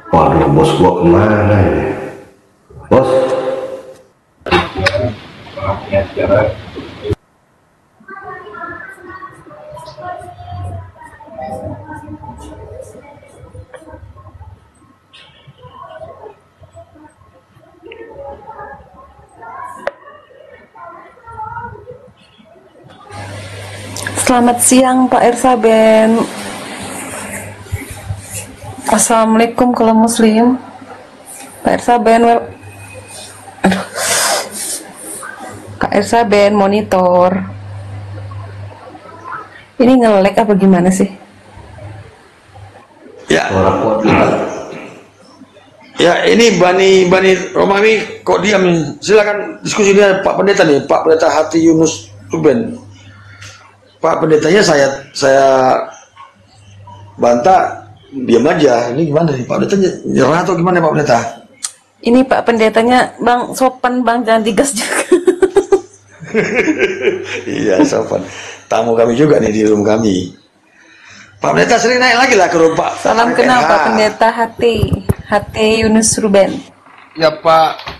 Waduh, bos gua kemana ini? Bos. Selamat siang Pak Ersaben. Assalamualaikum kalau muslim. Pak Ersaben, aduh. Pak Ersaben monitor. Ini nge-lag apa gimana sih? Ya. Ya, ini Bani Romawi kok diam? Silakan diskusi dengan Pak Pendeta nih, Pak Pendeta Hati Yunus Ruben. Pak Pendetanya saya bantah, diam aja. Ini gimana nih Pak Pendetanya, nyerah atau gimana Pak Pendeta? Ini Pak Pendetanya Bang sopan Bang, jangan digas juga. Iya sopan. Tamu kami juga nih di room kami. Pak Pendeta sering naik lagi lah ke room Pak. Salam kenal Pak Pendeta Hati Yunus Ruben. Ya Pak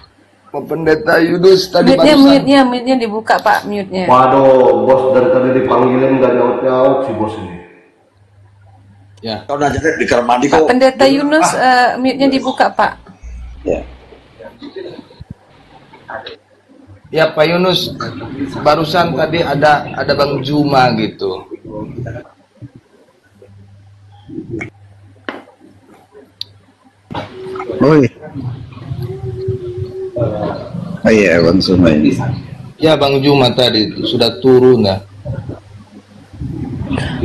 Pendeta Yunus tadi Mute-nya dibuka Pak, mute-nya. Waduh, bos dari tadi dipanggilin gak nyaut-nyaut si bos ini. Ya. Kau udah jadi di kamar mandi Pak Pendeta Yunus, mute-nya dibuka Pak. Ya. Ya Pak Yunus, barusan tadi ada Bang Juma gitu. Oi. Oh iya Bang Juma ini. Ya Bang Juma tadi sudah turun ya.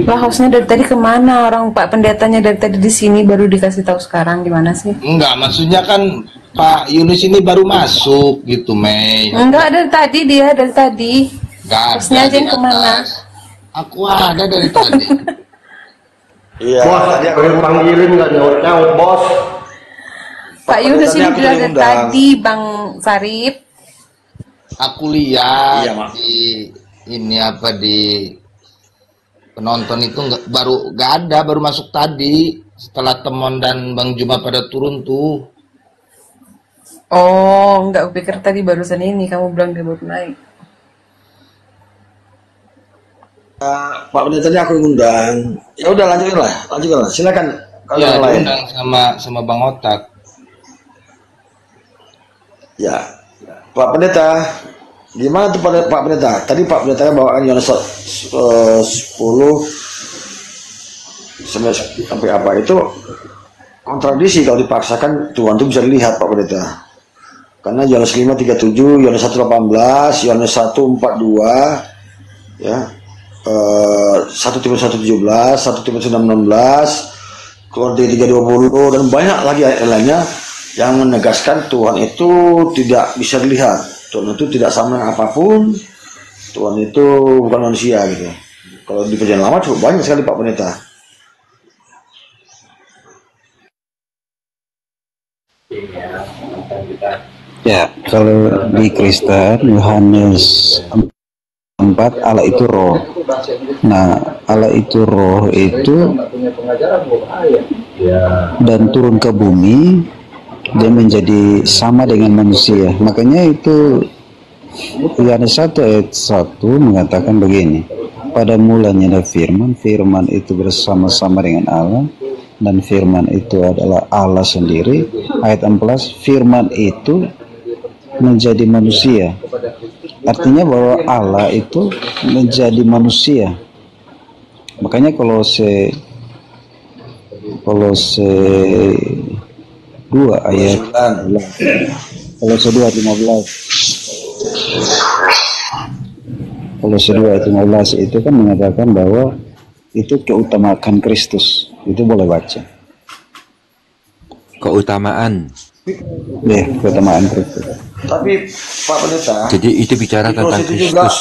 Lah hostnya dari tadi kemana? Orang Pak Pendetanya dari tadi di sini baru dikasih tahu sekarang, gimana sih? Enggak, maksudnya kan Pak Yunus ini baru masuk gitu Mei. Enggak, dari tadi dia dari tadi. Hostnya aja yang kemana? Aku ada dari tadi. Iya. Bos, tadi aku panggilin gak nyaut-nyaut bos. Pak Yunus ini udah dari tadi Bang Sarip. Aku lihat di ini apa di penonton itu nggak ada, baru masuk tadi setelah Temon dan Bang Juma pada turun tuh. Oh, enggak, aku pikir tadi barusan ini kamu bilang dia baru naik. Pak Pendeta tadi aku ngundang. Ya udah lanjutkan lah. Silakan kalau Ya, yang lain. diundang sama Bang Otak. Ya. Pak Pendeta, gimana tuh Pak Pendeta? Tadi Pak Pendeta bawaan Yohanes 10 sampai apa itu kontradiksi kalau dipaksakan Tuhan itu bisa dilihat Pak Pendeta. Karena Yohanes 5:37, Yohanes 1:18, Yohanes 1:42, ya, 1 Timotius 1:17, 1 Timotius 6:16, Kolose 3:20 dan banyak lagi ayat lainnya yang menegaskan Tuhan itu tidak bisa dilihat. Tuhan itu tidak sama dengan apapun. Tuhan itu bukan manusia gitu. Kalau di Perjanjian Lama cukup banyak sekali Pak Pendeta. Ya, kalau di Kristen Yohanes 4 Allah itu roh. Nah, Allah itu roh itu dan turun ke bumi, dia menjadi sama dengan manusia. Makanya itu Yohanes 1 ayat 1 mengatakan begini, pada mulanya ada firman, firman itu bersama-sama dengan Allah, dan firman itu adalah Allah sendiri. Ayat 14, firman itu menjadi manusia. Artinya bahwa Allah itu menjadi manusia. Makanya Kolose 2 ayat Kolose 2 ayat 15. Kolose 2 ayat 15 itu kan mengatakan bahwa itu keutamaan Kristus. Itu boleh baca. Keutamaan. Ya, keutamaan Kristus. Tapi Pak Pendeta, Jadi itu bicara di tentang Kolose itu juga Kristus.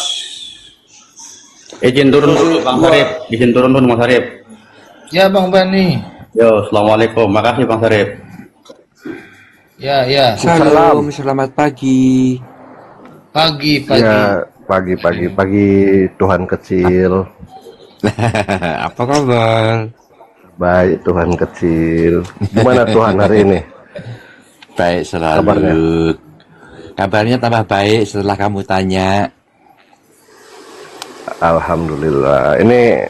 Izin turun dulu Bang Sarip, izin turun dulu Bang Sarip. Ya Bang Bani. Yo, assalamualaikum, makasih Bang Sarip. Ya, ya. Salam, selamat pagi. Pagi. Ya, pagi Tuhan kecil. Apa kabar? Baik Tuhan kecil. Gimana Tuhan hari ini? Baik selalu. Kabarnya? Kabarnya tambah baik setelah kamu tanya. Alhamdulillah. Ini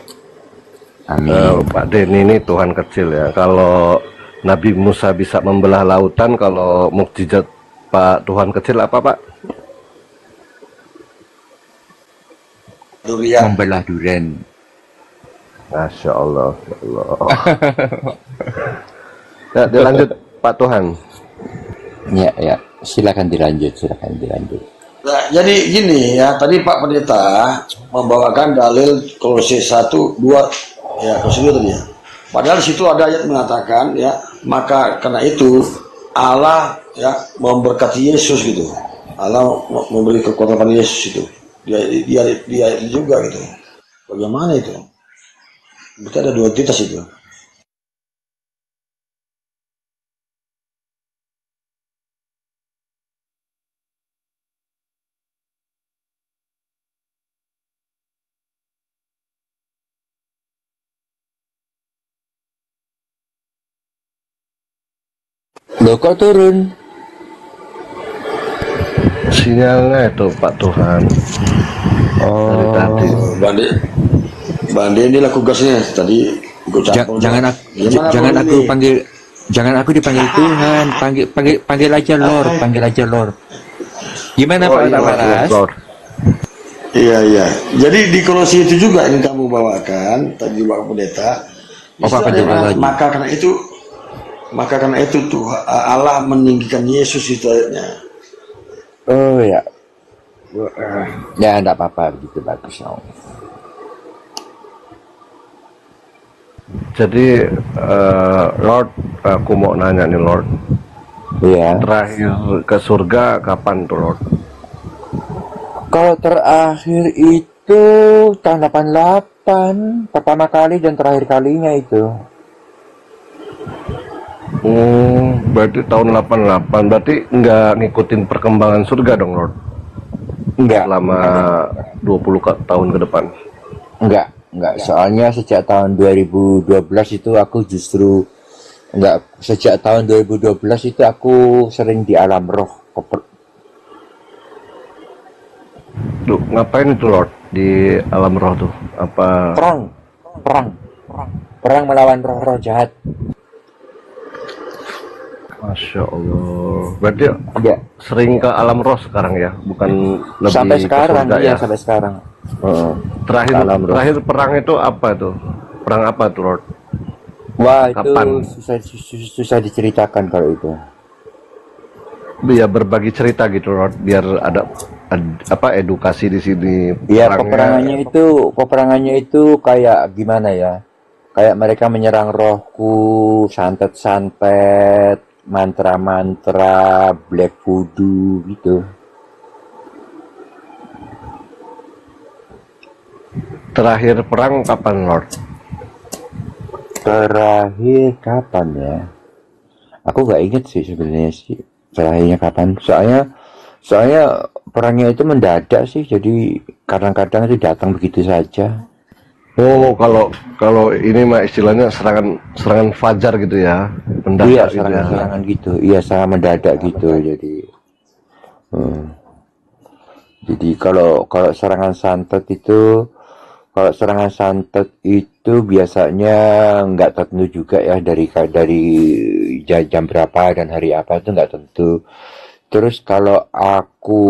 Pak Denny ini Tuhan kecil ya. Kalau Nabi Musa bisa membelah lautan, kalau mukjizat Pak Tuhan kecil apa Pak? Durian. Membelah durian. Masya Allah, ya Allah. Ya, dilanjut Pak Tuhan. Ya, silakan dilanjut. Nah, jadi gini ya, tadi Pak Pendeta membawakan dalil Kolose 1:2 ya, Kolose 2 tadi ya. Padahal di situ ada ayat mengatakan ya, maka karena itu Allah ya memberkati Yesus gitu. Allah memberi kekuatan pada Yesus itu. Dia juga gitu. Bagaimana itu? Berarti ada dua entitas itu. Loh kok turun? Sinyalnya itu Pak Tuhan. Dari tadi. Bandi ini laku gasnya tadi. Jangan aku dipanggil Tuhan, panggil aja Lord. Gimana Pak Tawaras? Iya. Jadi di Kolose itu juga yang kamu bawakan tadi Pak Pendeta. Maka karena itu Tuhan Allah meninggikan Yesus itu ayatnya. Oh ya. Ya enggak apa-apa begitu bagus. Jadi Lord, aku mau nanya nih Lord. Iya. Terakhir ke surga kapan tuh Lord? Kalau terakhir itu tahun 88, pertama kali dan terakhir kalinya itu. Berarti tahun 88, berarti nggak ngikutin perkembangan surga dong Lord? Enggak. Selama 20 tahun ke depan? Enggak. Soalnya sejak tahun 2012 itu aku justru sejak tahun 2012 itu aku sering di alam roh. Duh, ngapain itu Lord di alam roh tuh? Apa? Perang melawan roh-roh jahat. Masya Allah. Berarti Ya. sering ke alam roh sekarang ya, bukan lebih Sampai ke sekarang, surga iya ya? sampai sekarang. Terakhir Alam roh. terakhir perang itu apa tuh? Perang apa tuh, Lord? Wah, itu Kapan? susah diceritakan kalau itu. Ya berbagi cerita gitu, Lord, biar ada apa edukasi di sini. Iya, Perangnya peperangannya itu kayak gimana ya? Kayak mereka menyerang rohku, santet-santet, mantra-mantra, black voodoo gitu. terakhir perang kapan, Lord? Terakhir kapan ya? Aku nggak inget sih sebenarnya sih. Terakhirnya kapan? Soalnya perangnya itu mendadak sih. Jadi kadang-kadang itu datang begitu saja. Oh, kalau ini mah istilahnya serangan fajar gitu ya, mendadak Iya, gitu ya. serangan-serangan gitu. Iya, sangat mendadak gitu. Jadi kalau serangan santet itu biasanya nggak tentu juga ya, dari jam berapa dan hari apa itu nggak tentu. Terus kalau aku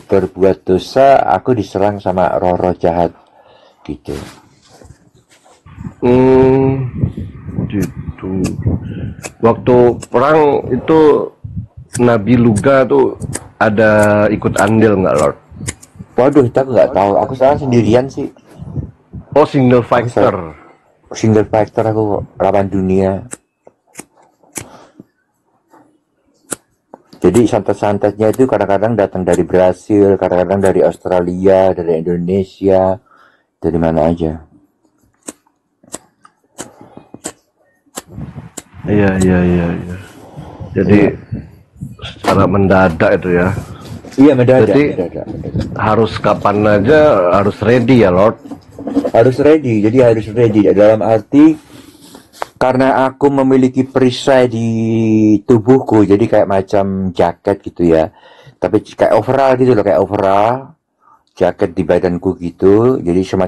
berbuat dosa, aku diserang sama roh-roh jahat gitu. Gitu. Waktu perang itu Nabi Luga tuh ada ikut andil nggak, Lord? Waduh, kita nggak tahu. Aku sekarang sendirian sih. Oh, single fighter. Single fighter aku lawan dunia. Jadi santet-santetnya itu kadang-kadang datang dari Brasil, kadang-kadang dari Australia, dari Indonesia, dari mana aja. Iya. Jadi secara mendadak itu ya. Iya, mendadak. Jadi harus kapan aja harus ready ya, Lord. Harus ready. Jadi harus ready dalam arti karena aku memiliki perisai di tubuhku, jadi kayak macam jaket gitu ya. Tapi kayak overall gitu loh, kayak overall jaket di badanku gitu. Jadi semacam